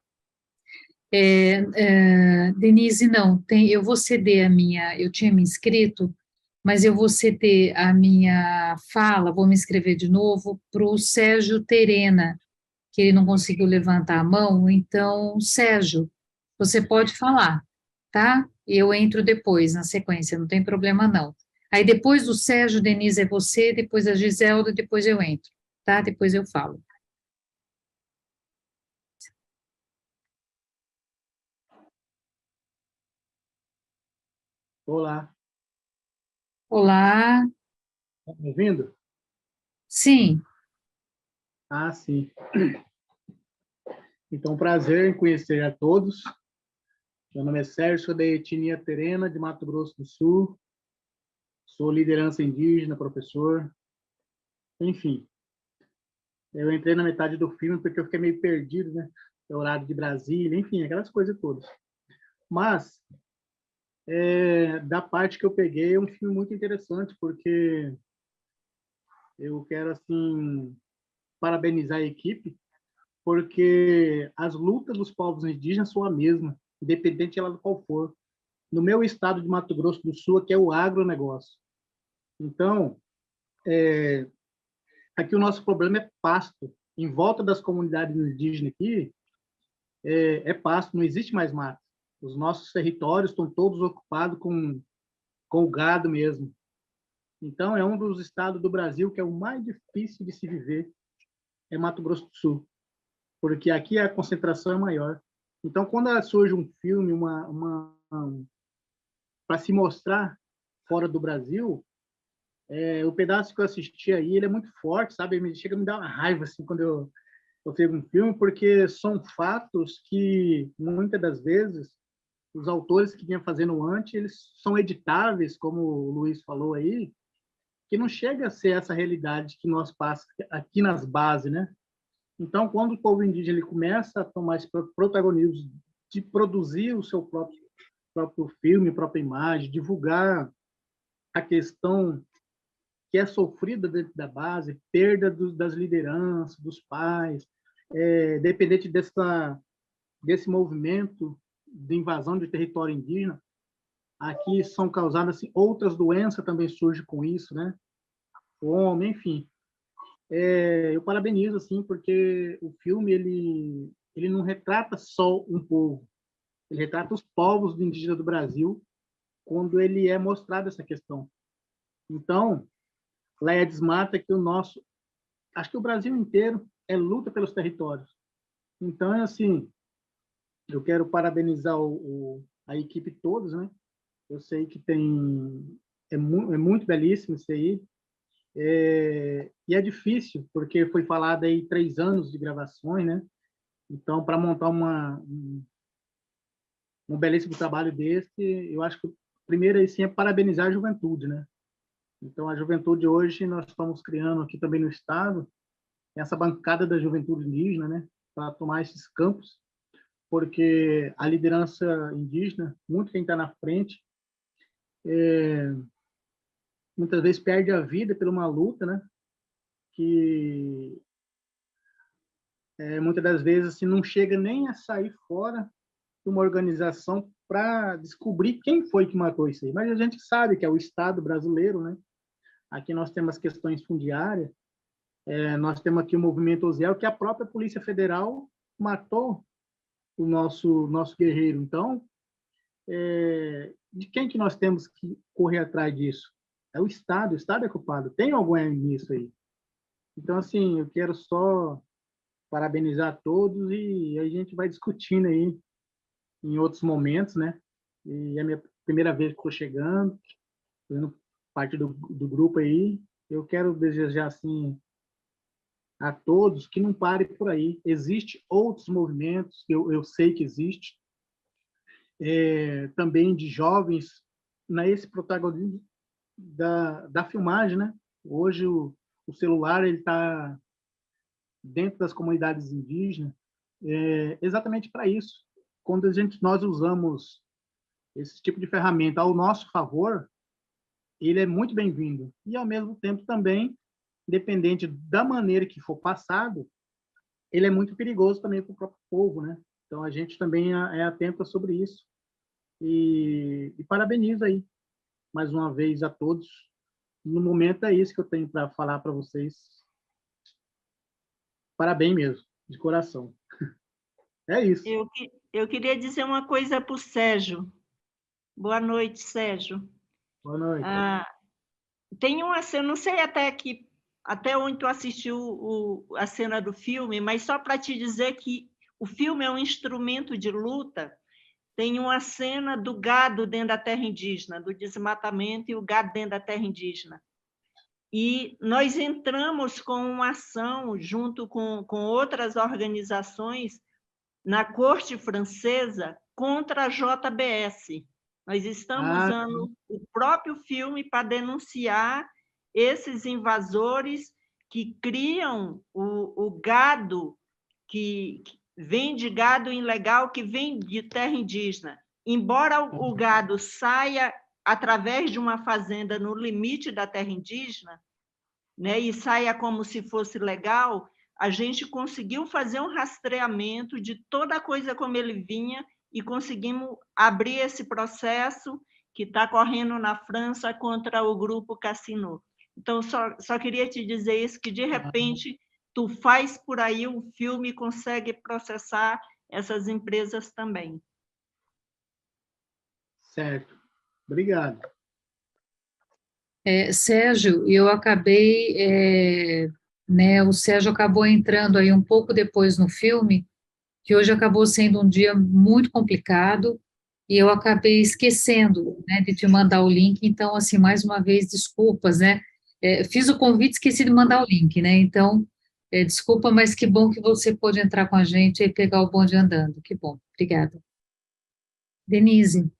Denise, não, eu vou ceder eu tinha me inscrito, mas eu vou ceder a minha fala, vou me inscrever de novo para o Sérgio Terena, que ele não conseguiu levantar a mão, então, Sérgio, você pode falar, tá? Eu entro depois, na sequência, não tem problema não. Aí depois do Sérgio, Denise, é você, depois a Giselda, depois eu entro, tá? Depois eu falo. Olá, Olá, tá me ouvindo? sim, Ah, sim. Então, prazer em conhecer a todos. Meu nome é Sérgio, sou da etnia Terena, de Mato Grosso do Sul. Sou liderança indígena, professor. Enfim, eu entrei na metade do filme porque eu fiquei meio perdido, né? É horário de Brasília, enfim, aquelas coisas todas. Mas, da parte que eu peguei, é um filme muito interessante, porque eu quero, assim, parabenizar a equipe, porque as lutas dos povos indígenas são a mesma, independente ela de qual for. No meu estado de Mato Grosso do Sul, aqui é o agronegócio. Então, aqui o nosso problema é pasto. Em volta das comunidades indígenas aqui, é pasto, não existe mais mato. Os nossos territórios estão todos ocupados com o gado mesmo. Então, é um dos estados do Brasil que é o mais difícil de se viver, é Mato Grosso do Sul, porque aqui a concentração é maior. Então, quando surge um filme, para se mostrar fora do Brasil, o pedaço que eu assisti aí, ele é muito forte, sabe? Chega a me dar uma raiva assim quando eu pego um filme, porque são fatos que muitas das vezes os autores que vinham fazendo antes, eles são editáveis, como o Luiz falou aí, que não chega a ser essa realidade que nós passamos aqui nas bases, né? Então, quando o povo indígena ele começa a tomar esse protagonismo de produzir o seu próprio filme, própria imagem, divulgar a questão que é sofrida dentro da base, perda das lideranças, dos pais, dependente desse movimento de invasão de território indígena, aqui são causadas assim, outras doenças também surgem com isso, né? Fome, enfim. Eu parabenizo assim, porque o filme ele não retrata só um povo, ele retrata os povos indígenas do Brasil quando ele é mostrado essa questão. Então, Leia Desmata que acho que o Brasil inteiro luta pelos territórios. Então, assim, eu quero parabenizar a equipe todos, né? Eu sei que é muito belíssimo isso aí, e é difícil, porque foi falado aí 3 anos de gravações, né? Então, para montar um belíssimo trabalho desse, eu acho que primeiro, assim, é parabenizar a juventude, né? Então, a juventude hoje, nós estamos criando aqui também no Estado, essa bancada da juventude indígena, né? Para tomar esses campos, porque a liderança indígena, muito quem está na frente, muitas vezes perde a vida por uma luta, né? Que muitas das vezes assim, não chega nem a sair fora de uma organização para descobrir quem foi que matou isso aí. Mas a gente sabe que é o Estado brasileiro, né? Aqui nós temos as questões fundiárias, nós temos aqui o movimento Osiel, que a própria Polícia Federal matou o nosso guerreiro. Então, de quem que nós temos que correr atrás disso? É o Estado é culpado. Tem algum nisso aí? Então, assim, eu quero só parabenizar todos e a gente vai discutindo aí em outros momentos, né? E é a minha primeira vez que estou chegando, fazendo parte do grupo aí. Eu quero desejar, assim, a todos que não parem por aí. Existem outros movimentos, eu sei que existe, também de jovens, nesse protagonismo da filmagem, né? Hoje o celular ele está dentro das comunidades indígenas exatamente para isso. Quando nós usamos esse tipo de ferramenta ao nosso favor, ele é muito bem-vindo. E, ao mesmo tempo, também, independente da maneira que for passado, ele é muito perigoso também para o próprio povo, né? Então, a gente também é atento sobre isso. E parabenizo aí, mais uma vez, a todos. No momento, é isso que eu tenho para falar para vocês. Parabéns mesmo, de coração. É isso. Eu queria dizer uma coisa para o Sérgio. Boa noite, Sérgio. Boa noite. Tem uma cena, não sei até onde tu assistiu a cena do filme, mas só para te dizer que o filme é um instrumento de luta. Tem uma cena do gado dentro da terra indígena, do desmatamento e o gado dentro da terra indígena. E nós entramos com uma ação, junto com outras organizações, na corte francesa, contra a JBS. Nós estamos usando o próprio filme para denunciar esses invasores que criam o gado, que vende gado ilegal, que vem de terra indígena. Embora o gado saia através de uma fazenda no limite da terra indígena, né, e saia como se fosse legal, a gente conseguiu fazer um rastreamento de toda a coisa como ele vinha e conseguimos abrir esse processo que está correndo na França contra o grupo Cassino. Então, só queria te dizer isso, que de repente tu faz por aí um filme e consegue processar essas empresas também. Certo. Obrigado. Sérgio, eu acabei, né, o Sérgio acabou entrando aí um pouco depois no filme, que hoje acabou sendo um dia muito complicado, e eu acabei esquecendo, né, de te mandar o link, então, assim, mais uma vez, desculpas, né, fiz o convite, esqueci de mandar o link, né, então, desculpa, mas que bom que você pôde entrar com a gente e pegar o bonde andando, que bom, obrigada. Denise.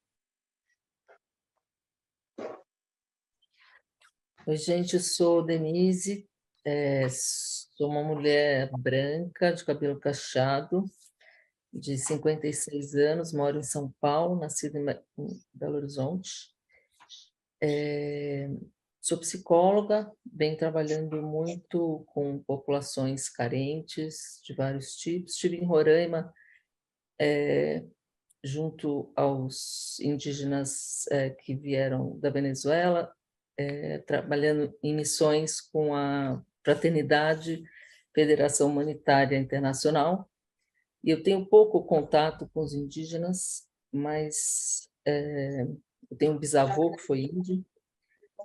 Oi, gente, eu sou Denise, sou uma mulher branca, de cabelo cacheado, de 56 anos, moro em São Paulo, nascida em Belo Horizonte. Sou psicóloga, venho trabalhando muito com populações carentes de vários tipos. Estive em Roraima, junto aos indígenas que vieram da Venezuela, trabalhando em missões com a Fraternidade Federação Humanitária Internacional. E eu tenho pouco contato com os indígenas, mas eu tenho um bisavô que foi índio,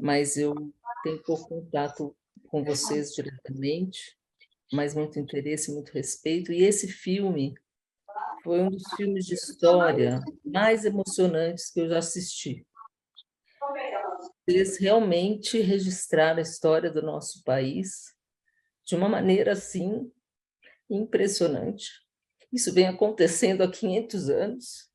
mas eu tenho pouco contato com vocês diretamente, mas muito interesse, muito respeito. E esse filme foi um dos filmes de história mais emocionantes que eu já assisti. Eles realmente registraram a história do nosso país de uma maneira, assim, impressionante. Isso vem acontecendo há 500 anos,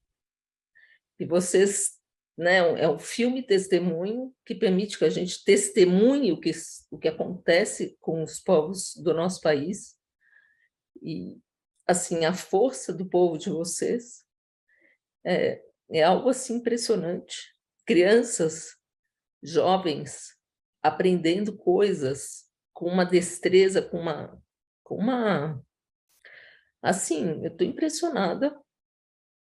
e vocês, né, é um filme testemunho que permite que a gente testemunhe o que acontece com os povos do nosso país, e, assim, a força do povo de vocês é algo, assim, impressionante. Crianças, jovens, aprendendo coisas com uma destreza, com uma... Assim, eu estou impressionada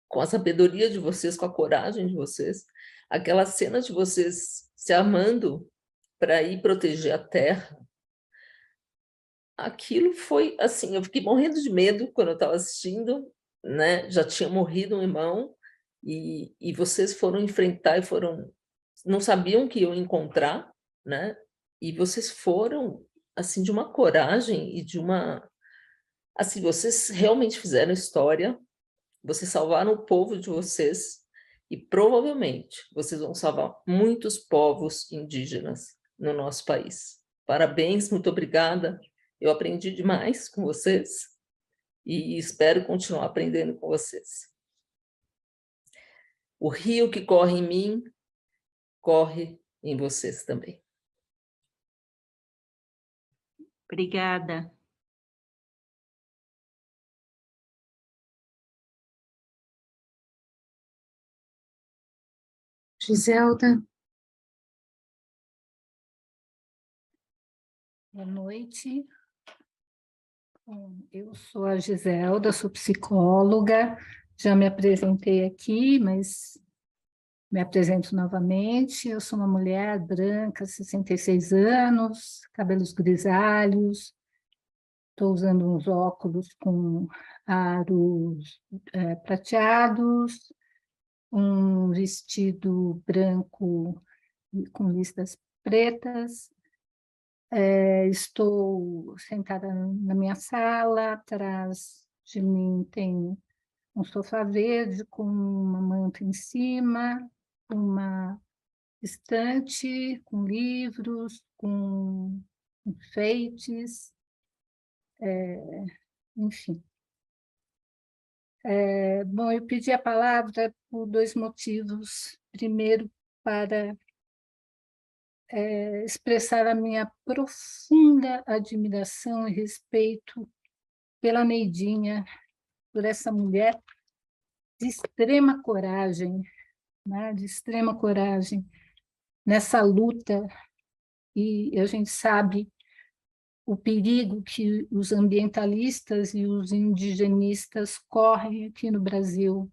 com a sabedoria de vocês, com a coragem de vocês. Aquela cena de vocês se armando para ir proteger a terra, aquilo foi, assim, eu fiquei morrendo de medo quando eu estava assistindo, né? Já tinha morrido um irmão, e vocês foram enfrentar e foram... Não sabiam que iam encontrar, né? E vocês foram, assim, de uma coragem e de uma... Assim, vocês realmente fizeram história, vocês salvaram o povo de vocês, e provavelmente vocês vão salvar muitos povos indígenas no nosso país. Parabéns, muito obrigada. Eu aprendi demais com vocês e espero continuar aprendendo com vocês. O rio que corre em mim, corre em vocês também. Obrigada. Giselda. Boa noite. Bom, eu sou a Giselda, sou psicóloga, já me apresentei aqui, mas me apresento novamente. Eu sou uma mulher branca, 66 anos, cabelos grisalhos, estou usando uns óculos com aros prateados, um vestido branco com listas pretas. Estou sentada na minha sala, atrás de mim tem um sofá verde com uma manta em cima, uma estante com livros, com enfeites, enfim. Bom, eu pedi a palavra por dois motivos. Primeiro, para expressar a minha profunda admiração e respeito pela Neidinha, por essa mulher de extrema coragem, né? De extrema coragem nessa luta, e a gente sabe o perigo que os ambientalistas e os indigenistas correm aqui no Brasil,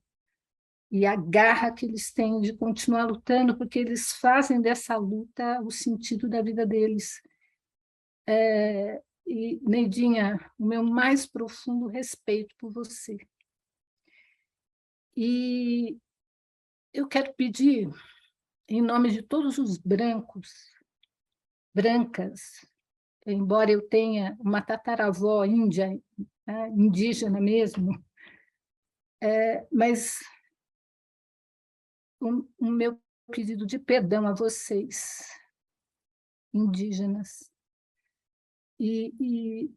e a garra que eles têm de continuar lutando, porque eles fazem dessa luta o sentido da vida deles. E, Neidinha, o meu mais profundo respeito por você. E eu quero pedir, em nome de todos os brancos, brancas, embora eu tenha uma tataravó índia, né, indígena mesmo, mas o meu pedido de perdão a vocês, indígenas, e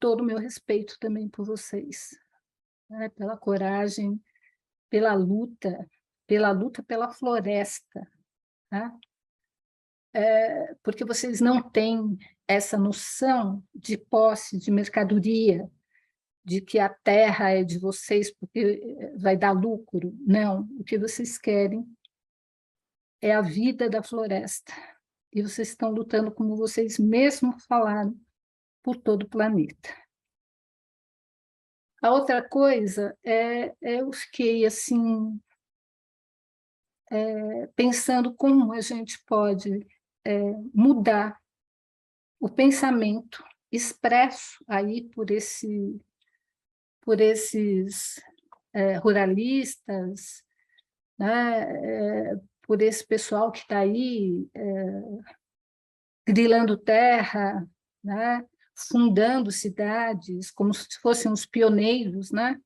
todo o meu respeito também por vocês, né, pela coragem, pela luta pela floresta, tá? Porque vocês não têm essa noção de posse, de mercadoria, de que a terra é de vocês porque vai dar lucro. Não, o que vocês querem é a vida da floresta. E vocês estão lutando, como vocês mesmos falaram, por todo o planeta. A outra coisa eu fiquei assim, pensando como a gente pode mudar o pensamento expresso aí por esses ruralistas, né, por esse pessoal que está aí grilando terra, né, fundando cidades, como se fossem os pioneiros, né,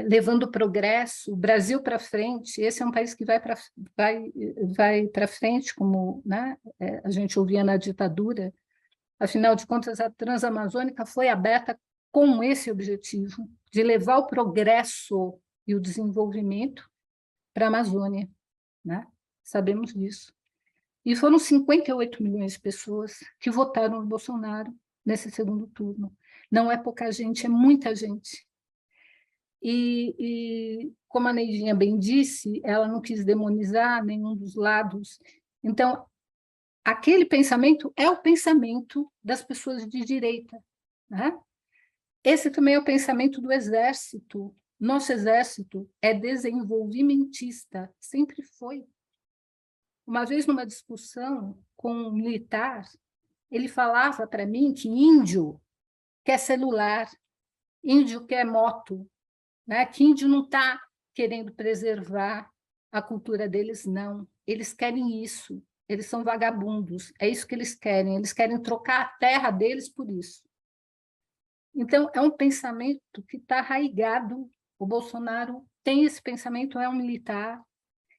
levando o progresso, o Brasil para frente. Esse é um país que vai para frente, como, né, a gente ouvia na ditadura. Afinal de contas, a Transamazônica foi aberta com esse objetivo, de levar o progresso e o desenvolvimento para a Amazônia, né? Sabemos disso. E foram 58 milhões de pessoas que votaram no Bolsonaro nesse segundo turno. Não é pouca gente, é muita gente. E como a Neidinha bem disse, ela não quis demonizar nenhum dos lados. Então, aquele pensamento é o pensamento das pessoas de direita, né? Esse também é o pensamento do Exército. Nosso Exército é desenvolvimentista, sempre foi. Uma vez, numa discussão com um militar, ele falava para mim que índio quer celular, índio quer moto, né? Que índio não está querendo preservar a cultura deles, não. Eles querem isso. Eles são vagabundos, é isso que eles querem trocar a terra deles por isso. Então, é um pensamento que está arraigado, o Bolsonaro tem esse pensamento, é um militar,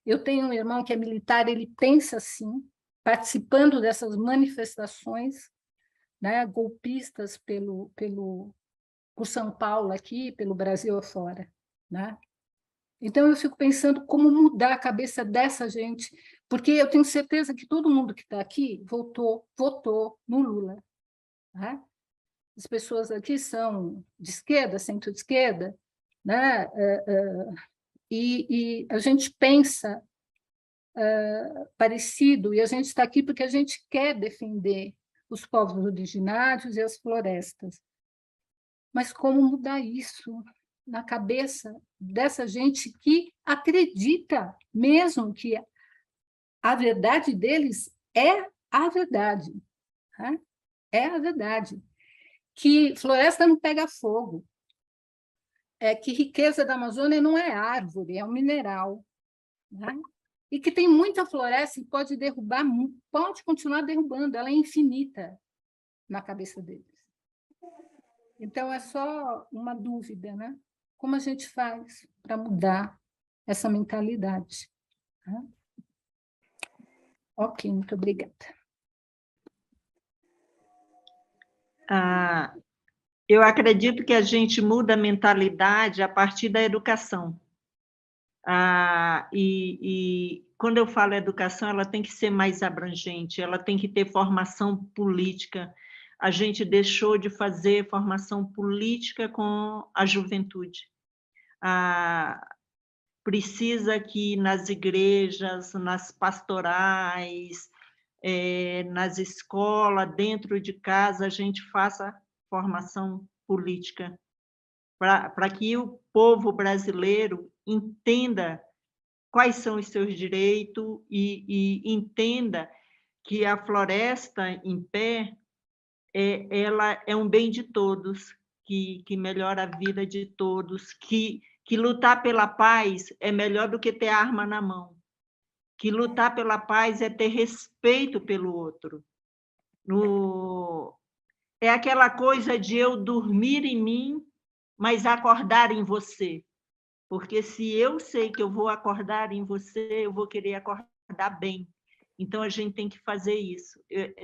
eu tenho um irmão que é militar, ele pensa assim, participando dessas manifestações, né, golpistas por São Paulo aqui, pelo Brasil afora, né? Então, eu fico pensando como mudar a cabeça dessa gente, porque eu tenho certeza que todo mundo que está aqui votou no Lula, né? As pessoas aqui são de esquerda, centro-esquerda, né? E a gente pensa parecido, e a gente está aqui porque a gente quer defender os povos originários e as florestas. Mas como mudar isso na cabeça dessa gente que acredita mesmo que a verdade deles é a verdade, né? É a verdade. Que floresta não pega fogo, que riqueza da Amazônia não é árvore, é um mineral, né? E que tem muita floresta e pode derrubar, pode continuar derrubando, ela é infinita na cabeça deles. Então, é só uma dúvida, né? Como a gente faz para mudar essa mentalidade? Né? Ok, muito obrigada. Eu acredito que a gente muda a mentalidade a partir da educação. E quando eu falo educação, ela tem que ser mais abrangente, ela tem que ter formação política. A gente deixou de fazer formação política com a juventude. Precisa que nas igrejas, nas pastorais, nas escolas, dentro de casa, a gente faça formação política, para que o povo brasileiro entenda quais são os seus direitos e entenda que a floresta em pé ela é um bem de todos, que melhora a vida de todos, que lutar pela paz é melhor do que ter arma na mão, que lutar pela paz é ter respeito pelo outro. É aquela coisa de eu dormir em mim, mas acordar em você. Porque se eu sei que eu vou acordar em você, eu vou querer acordar bem. Então, a gente tem que fazer isso.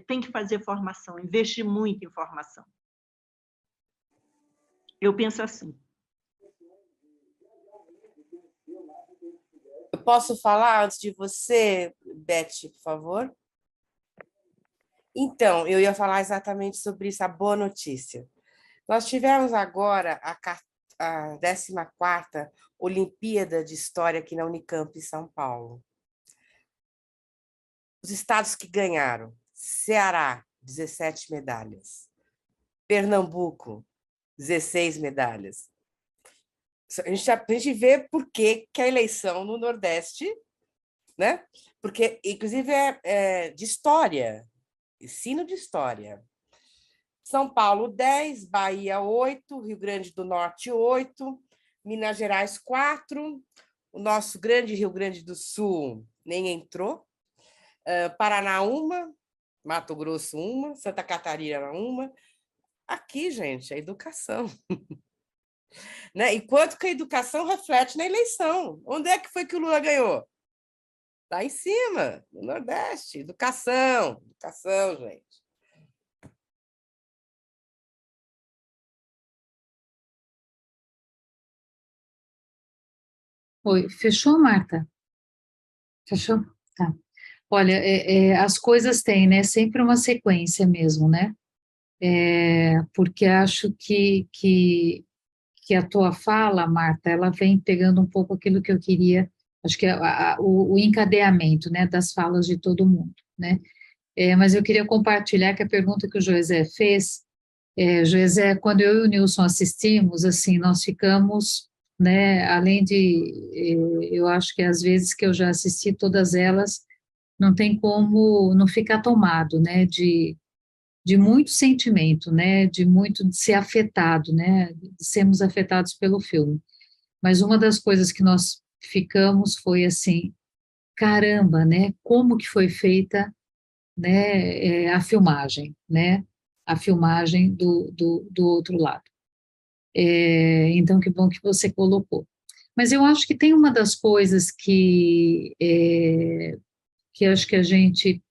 Tem que fazer formação, investir muito em formação. Eu penso assim. Eu posso falar antes de você, Beth, por favor? Então, eu ia falar exatamente sobre isso, a boa notícia. Nós tivemos agora a 14ª Olimpíada de História aqui na Unicamp, em São Paulo. Os estados que ganharam: Ceará, 17 medalhas. Pernambuco, 16 medalhas. A gente vê por que a eleição no Nordeste, né? Porque, inclusive, é de história, ensino de história. São Paulo, 10, Bahia, 8, Rio Grande do Norte, 8, Minas Gerais, 4, o nosso grande Rio Grande do Sul nem entrou, Paraná, 1, Mato Grosso, 1, Santa Catarina, 1. Aqui, gente, é educação. Né? E quanto que a educação reflete na eleição. Onde é que foi que o Lula ganhou? Lá em cima, no Nordeste. Educação, gente. Oi, fechou, Marta? Fechou? Tá. Olha, as coisas têm, né, sempre uma sequência mesmo, né? Porque acho que a tua fala, Marta, ela vem pegando um pouco aquilo que eu queria, acho que o encadeamento, né, das falas de todo mundo, né? Mas eu queria compartilhar que a pergunta que o Joesé fez, Joesé, quando eu e o Nilson assistimos, assim, nós ficamos, né, além de, eu acho que às vezes que eu já assisti todas elas, não tem como não ficar tomado, né, de muito sentimento, né, de ser afetado, né, de sermos afetados pelo filme. Mas uma das coisas que nós ficamos foi assim, caramba, né, como que foi feita, né, a filmagem, né, a filmagem do outro lado. Então, que bom que você colocou. Mas eu acho que tem uma das coisas que acho que a gente,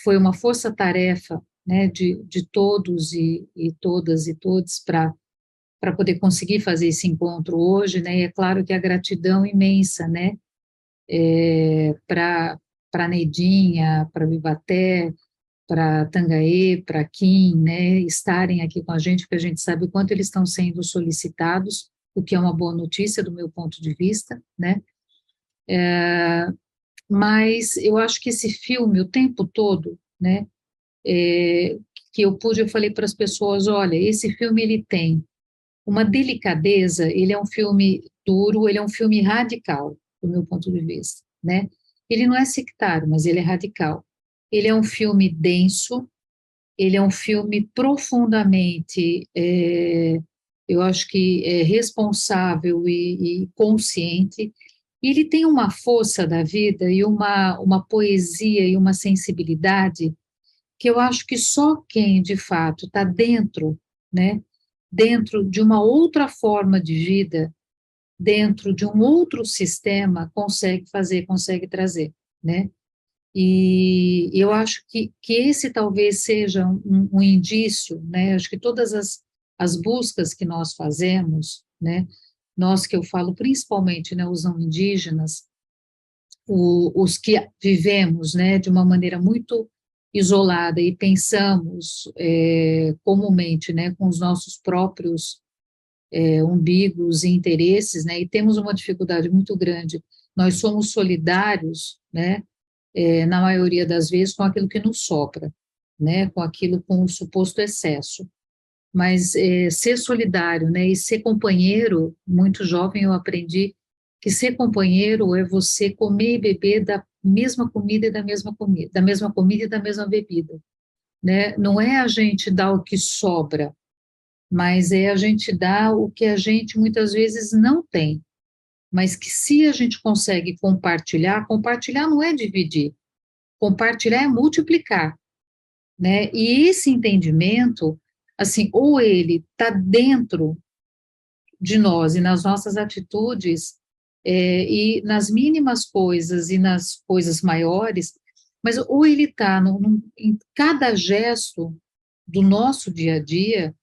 foi uma força-tarefa, né, de todos e todas e todos para poder conseguir fazer esse encontro hoje, né, e é claro que a gratidão imensa, né, para Neidinha, para Vivaté, para Tangaê, para Kim, né, estarem aqui com a gente, porque a gente sabe o quanto eles estão sendo solicitados, o que é uma boa notícia do meu ponto de vista, né, mas eu acho que esse filme, o tempo todo, né, que eu falei para as pessoas, olha, esse filme ele tem uma delicadeza, ele é um filme duro, ele é um filme radical, do meu ponto de vista, né? Ele não é sectário, mas ele é radical. Ele é um filme denso, ele é um filme profundamente, eu acho que responsável e consciente. E ele tem uma força da vida e uma poesia e uma sensibilidade que eu acho que só quem, de fato, está dentro, né, dentro de uma outra forma de vida, dentro de um outro sistema, consegue fazer, consegue trazer, né? E eu acho que esse talvez seja um indício, né? Acho que todas as buscas que nós fazemos, né, nós que eu falo principalmente, né, os não indígenas, os que vivemos, né, de uma maneira muito isolada e pensamos comumente, né, com os nossos próprios umbigos e interesses, né, e temos uma dificuldade muito grande. Nós somos solidários, né, na maioria das vezes, com aquilo que nos sobra, né, com o suposto excesso. Mas ser solidário, né, e ser companheiro, muito jovem eu aprendi que ser companheiro é você comer e beber da mesma comida e da mesma comida, da mesma comida e da mesma bebida, né? Não é a gente dar o que sobra, mas é a gente dar o que a gente muitas vezes não tem, mas que se a gente consegue compartilhar, compartilhar não é dividir, compartilhar é multiplicar, né? E esse entendimento, assim, ou ele está dentro de nós e nas nossas atitudes, e nas mínimas coisas e nas coisas maiores, mas ou ele está em cada gesto do nosso dia a dia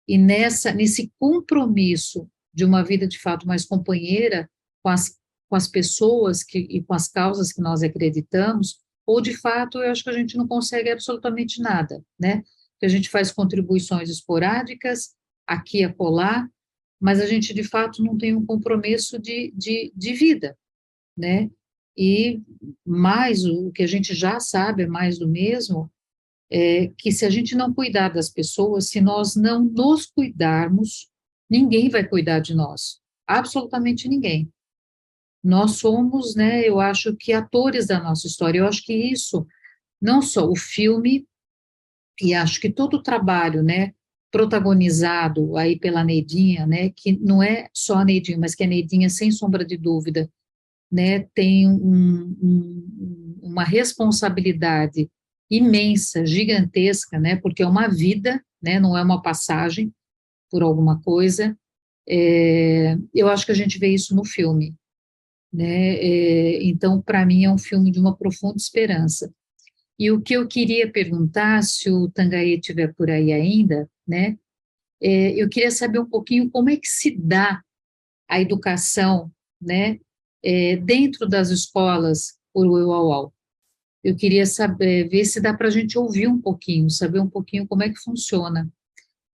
e nesse compromisso de uma vida de fato mais companheira com as pessoas e com as causas que nós acreditamos, ou de fato eu acho que a gente não consegue absolutamente nada, né? Que a gente faz contribuições esporádicas aqui e acolá, mas a gente de fato não tem um compromisso de vida, né? E mais o que a gente já sabe, é mais do mesmo, é que se a gente não cuidar das pessoas, se nós não nos cuidarmos, ninguém vai cuidar de nós, absolutamente ninguém. Nós somos, né, eu acho que atores da nossa história, eu acho que isso, não só o filme, e acho que todo o trabalho, né, protagonizado aí pela Neidinha, né, que não é só a Neidinha, mas que a Neidinha, sem sombra de dúvida, né, tem uma responsabilidade imensa, gigantesca, né, porque é uma vida, né, não é uma passagem por alguma coisa. Eu acho que a gente vê isso no filme, né, então, para mim, é um filme de uma profunda esperança. E o que eu queria perguntar, se o Tanguy estiver por aí ainda, né, eu queria saber um pouquinho como é que se dá a educação, né, dentro das escolas Uruauau. Eu queria saber, ver se dá para a gente ouvir um pouquinho, saber um pouquinho como é que funciona,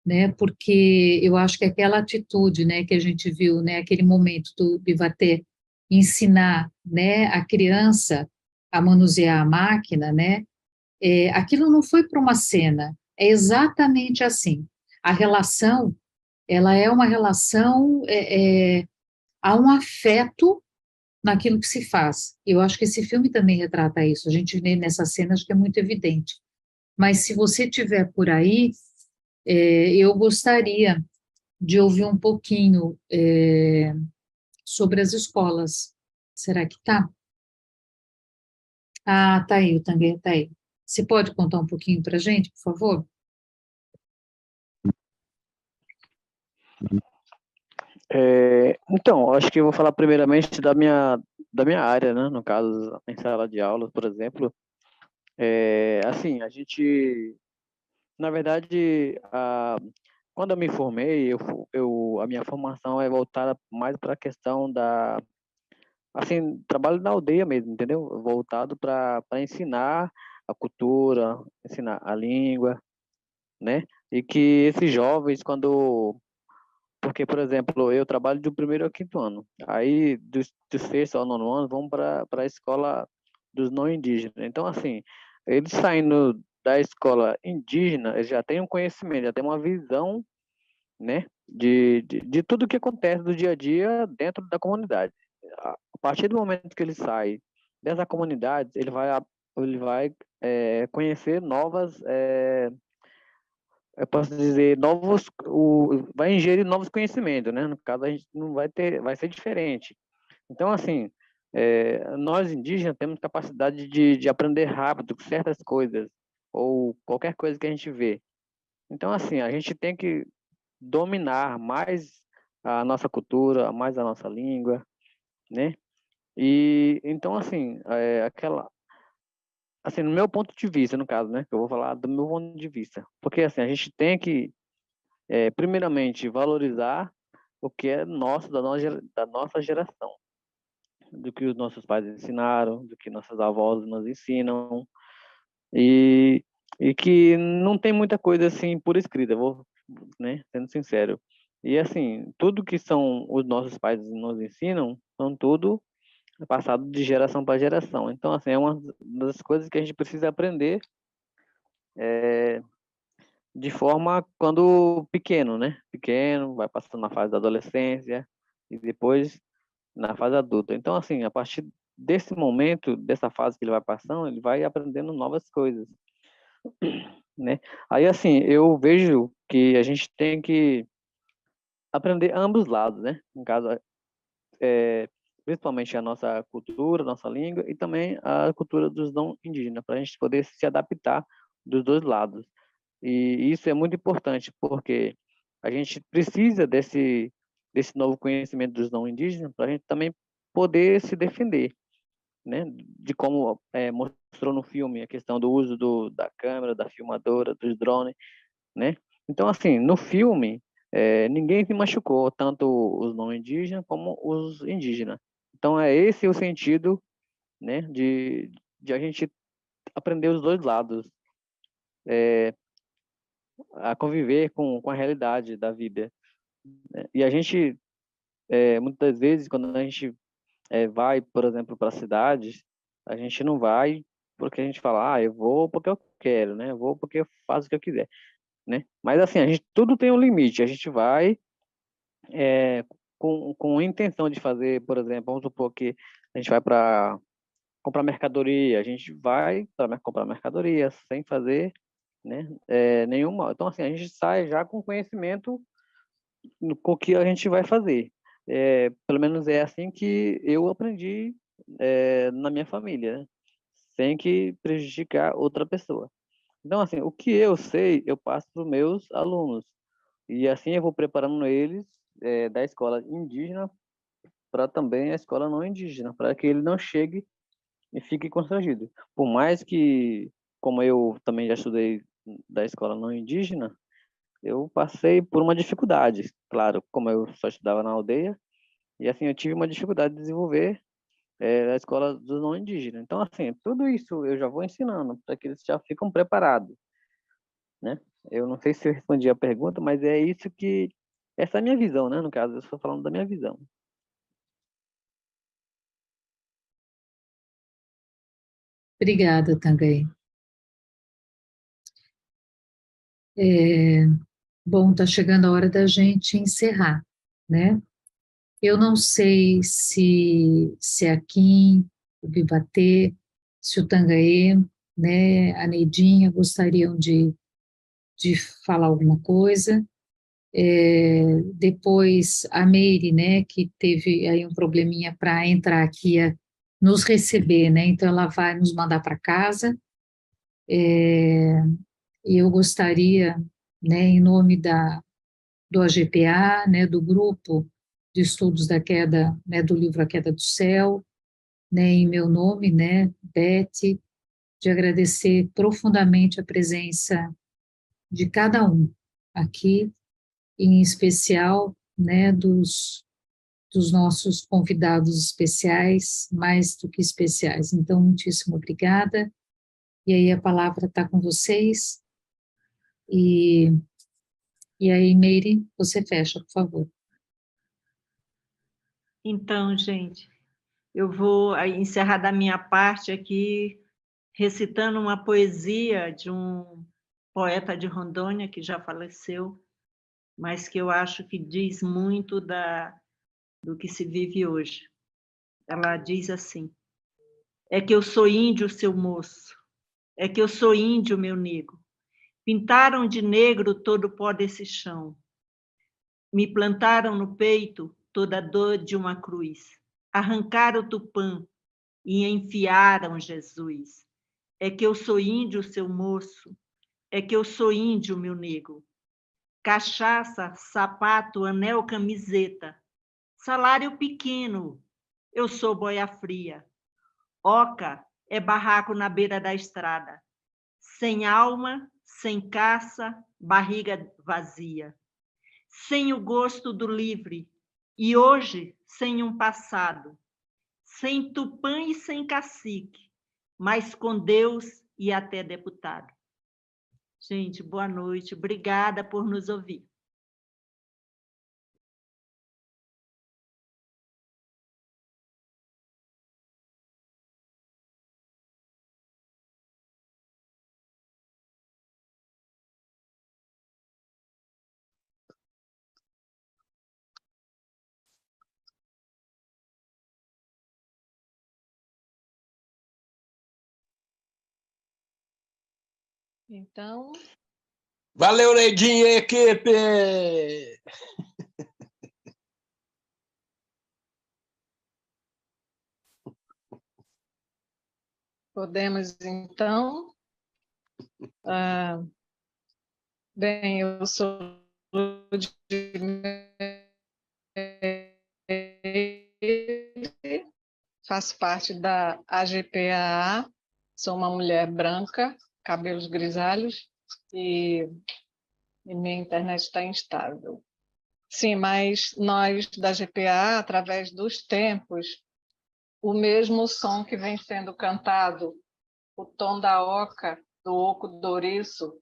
né, porque eu acho que aquela atitude, né, que a gente viu, né, aquele momento do Bivaté ensinar, né, a criança a manusear a máquina, né, aquilo não foi para uma cena, é exatamente assim. A relação, ela é uma relação, há um afeto naquilo que se faz. Eu acho que esse filme também retrata isso, a gente vê nessas cenas que é muito evidente. Mas se você tiver por aí, eu gostaria de ouvir um pouquinho sobre as escolas. Será que tá? Ah, tá aí, o Tanguy tá aí. Você pode contar um pouquinho para a gente, por favor? Então, acho que eu vou falar primeiramente da minha área, né? No caso, em sala de aula, por exemplo. Assim, a gente, na verdade, quando eu me formei, a minha formação é voltada mais para a questão assim, trabalho na aldeia mesmo, entendeu? Voltado para ensinar a cultura, ensinar a língua, né? E que esses jovens, porque, por exemplo, eu trabalho do primeiro ao quinto ano. Aí, do sexto ao nono ano, vão para a escola dos não indígenas. Então, assim, eles saindo da escola indígena, eles já têm um conhecimento, já têm uma visão, né, de tudo que acontece do dia a dia dentro da comunidade. A partir do momento que ele sai dessa comunidade, ele vai conhecer novas eu posso dizer, vai ingerir novos conhecimentos, né? No caso, a gente não vai ser diferente. Então, assim, nós indígenas temos capacidade de aprender rápido certas coisas, ou qualquer coisa que a gente vê. Então, assim, a gente tem que dominar mais a nossa cultura, mais a nossa língua, né? E, então, assim, assim, no meu ponto de vista, no caso, né? Que eu vou falar do meu ponto de vista. Porque, assim, a gente tem que primeiramente, valorizar o que é nosso, da nossa geração, do que os nossos pais ensinaram, do que nossas avós nos ensinam, e que não tem muita coisa assim por escrita, vou, né, sendo sincero. E assim, tudo que são os nossos pais nos ensinam, são tudo passado de geração para geração. Então, assim, é uma das coisas que a gente precisa aprender de forma quando pequeno, né? Pequeno, vai passando na fase da adolescência e depois na fase adulta. Então, assim, a partir desse momento, dessa fase que ele vai passando, ele vai aprendendo novas coisas, né? Aí, assim, eu vejo que a gente tem que aprender ambos os lados, né? No caso, principalmente a nossa cultura, nossa língua e também a cultura dos não indígenas, para a gente poder se adaptar dos dois lados. E isso é muito importante, porque a gente precisa desse novo conhecimento dos não indígenas para a gente também poder se defender, né? De como mostrou no filme a questão do uso da câmera, da filmadora, dos drones, né? Então, assim, no filme, ninguém se machucou, tanto os não indígenas como os indígenas. Então, é esse o sentido, né, de a gente aprender os dois lados, a conviver com a realidade da vida, né? E a gente, muitas vezes, quando a gente vai, por exemplo, para cidades, a gente não vai porque a gente fala, eu vou porque eu quero, né? Eu vou porque eu faço o que eu quiser, né? Mas assim, a gente tudo tem um limite. A gente vai com a intenção de fazer, por exemplo, vamos supor que a gente vai para comprar mercadoria, a gente vai para comprar mercadoria sem fazer, né, nenhum mal. Então, assim, a gente sai já com conhecimento com o que a gente vai fazer. Pelo menos é assim que eu aprendi na minha família, né? Sem que prejudicar outra pessoa. Então, assim, o que eu sei, eu passo para os meus alunos. E assim eu vou preparando eles da escola indígena para também a escola não indígena, para que ele não chegue e fique constrangido. Por mais que, como eu também já estudei da escola não indígena, eu passei por uma dificuldade, claro, como eu só estudava na aldeia, e assim eu tive uma dificuldade de desenvolver a escola dos não indígenas. Então, assim, tudo isso eu já vou ensinando para que eles já ficam preparados, né? Eu não sei se eu respondi a pergunta, mas é isso que essa é a minha visão, né? No caso, eu estou falando da minha visão. Obrigada, Tanguy. Bom, está chegando a hora da gente encerrar, né? Eu não sei se a Kim, o Bibatê, se o Tanguy, né, a Neidinha gostariam de falar alguma coisa. Depois a Meire, né, que teve aí um probleminha para entrar aqui nos receber, né? Então ela vai nos mandar para casa. E eu gostaria, né, em nome do AGPA, né, do grupo de estudos da queda, né, do livro A Queda do Céu, né, em meu nome, né, Beth, de agradecer profundamente a presença de cada um aqui, em especial, né, dos nossos convidados especiais, mais do que especiais. Então, muitíssimo obrigada. E aí a palavra está com vocês. E aí, Meire, você fecha, por favor. Então, gente, eu vou encerrar da minha parte aqui recitando uma poesia de um poeta de Rondônia que já faleceu, mas que eu acho que diz muito do que se vive hoje. Ela diz assim: é que eu sou índio, seu moço, é que eu sou índio, meu nego. Pintaram de negro todo o pó desse chão. Me plantaram no peito toda a dor de uma cruz. Arrancaram o tupã e enfiaram Jesus. É que eu sou índio, seu moço, é que eu sou índio, meu nego. Cachaça, sapato, anel, camiseta. Salário pequeno, eu sou boia fria. Oca é barraco na beira da estrada. Sem alma, sem caça, barriga vazia. sem o gosto do livre, e hoje sem um passado, sem Tupã e sem cacique, mas com Deus e até deputado. Gente, boa noite, obrigada por nos ouvir. Então, Valeu, Neidinha e equipe! podemos, então. Bem, eu sou Ludmila, faço parte da AGPAA, sou uma mulher branca, cabelos grisalhos, e minha internet está instável. Sim, mas nós da GPA, através dos tempos, o mesmo som que vem sendo cantado, o tom da oca, do oco do ouriço,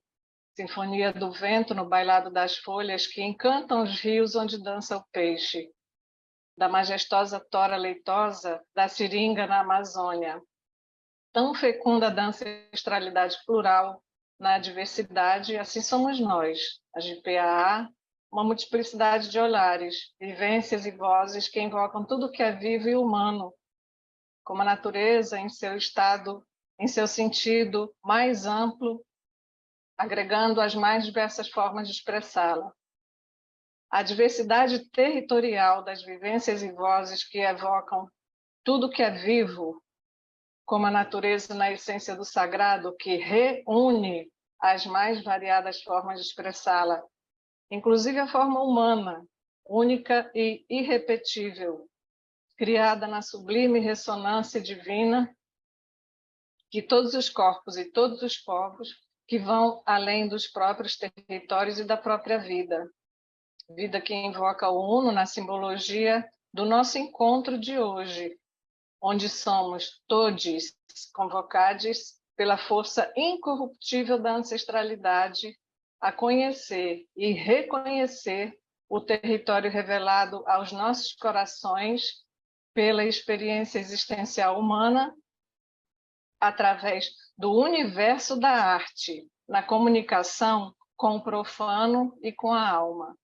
sinfonia do vento no bailado das folhas que encantam os rios onde dança o peixe, da majestosa tora leitosa da seringa na Amazônia. Tão fecunda da ancestralidade plural na diversidade, assim somos nós, a GPAA, uma multiplicidade de olhares, vivências e vozes que invocam tudo que é vivo e humano, como a natureza em seu estado, em seu sentido mais amplo, agregando as mais diversas formas de expressá-la. A diversidade territorial das vivências e vozes que evocam tudo que é vivo, como a natureza na essência do sagrado, que reúne as mais variadas formas de expressá-la, inclusive a forma humana, única e irrepetível, criada na sublime ressonância divina de todos os corpos e todos os povos que vão além dos próprios territórios e da própria vida. Vida que invoca o uno na simbologia do nosso encontro de hoje, onde somos todos convocados pela força incorruptível da ancestralidade a conhecer e reconhecer o território revelado aos nossos corações pela experiência existencial humana através do universo da arte, na comunicação com o profano e com a alma.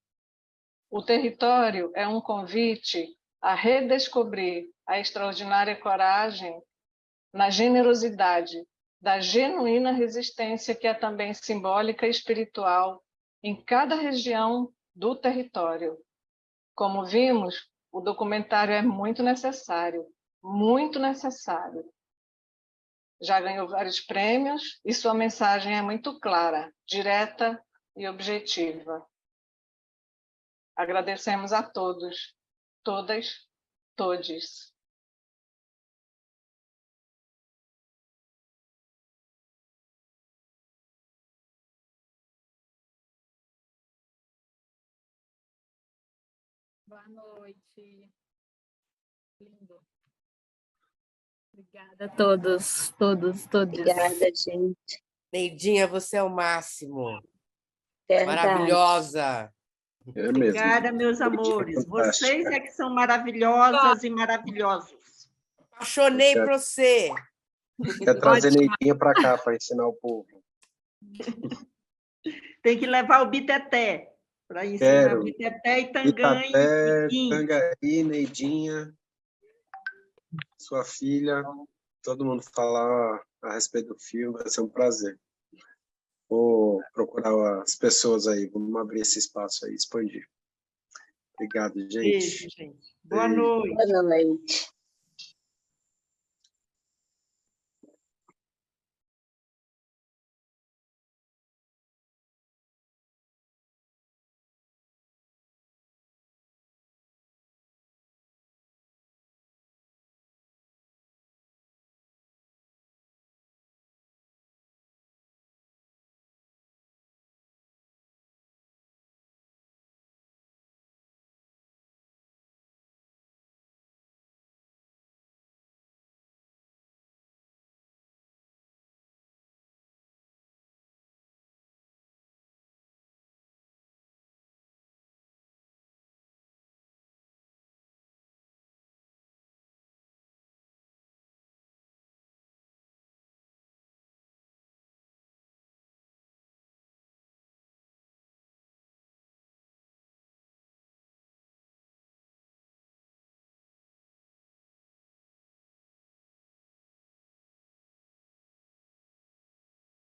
O território é um convite a redescobrir a extraordinária coragem na generosidade da genuína resistência que é também simbólica e espiritual em cada região do território. Como vimos, o documentário é muito necessário, muito necessário. Já ganhou vários prêmios e sua mensagem é muito clara, direta e objetiva. Agradecemos a todos, todas, todes. Boa noite. Lindo. Obrigada a todos, todos. Obrigada, gente. Neidinha, você é o máximo. Verdade. Maravilhosa. É mesmo. Obrigada, meus amores. Vocês é que são maravilhosas e maravilhosos. Apaixonei por você. Quer trazer Neidinha para cá para ensinar o povo. Tem que levar o Biteté para ensinar Quero. Biteté e Tanganha. Itaté, Tangaí, Neidinha, sua filha, todo mundo falar a respeito do filme, vai ser um prazer. Vou procurar as pessoas aí, vamos abrir esse espaço aí, expandir. Obrigado, gente. Beijo, gente. Boa noite. Boa noite.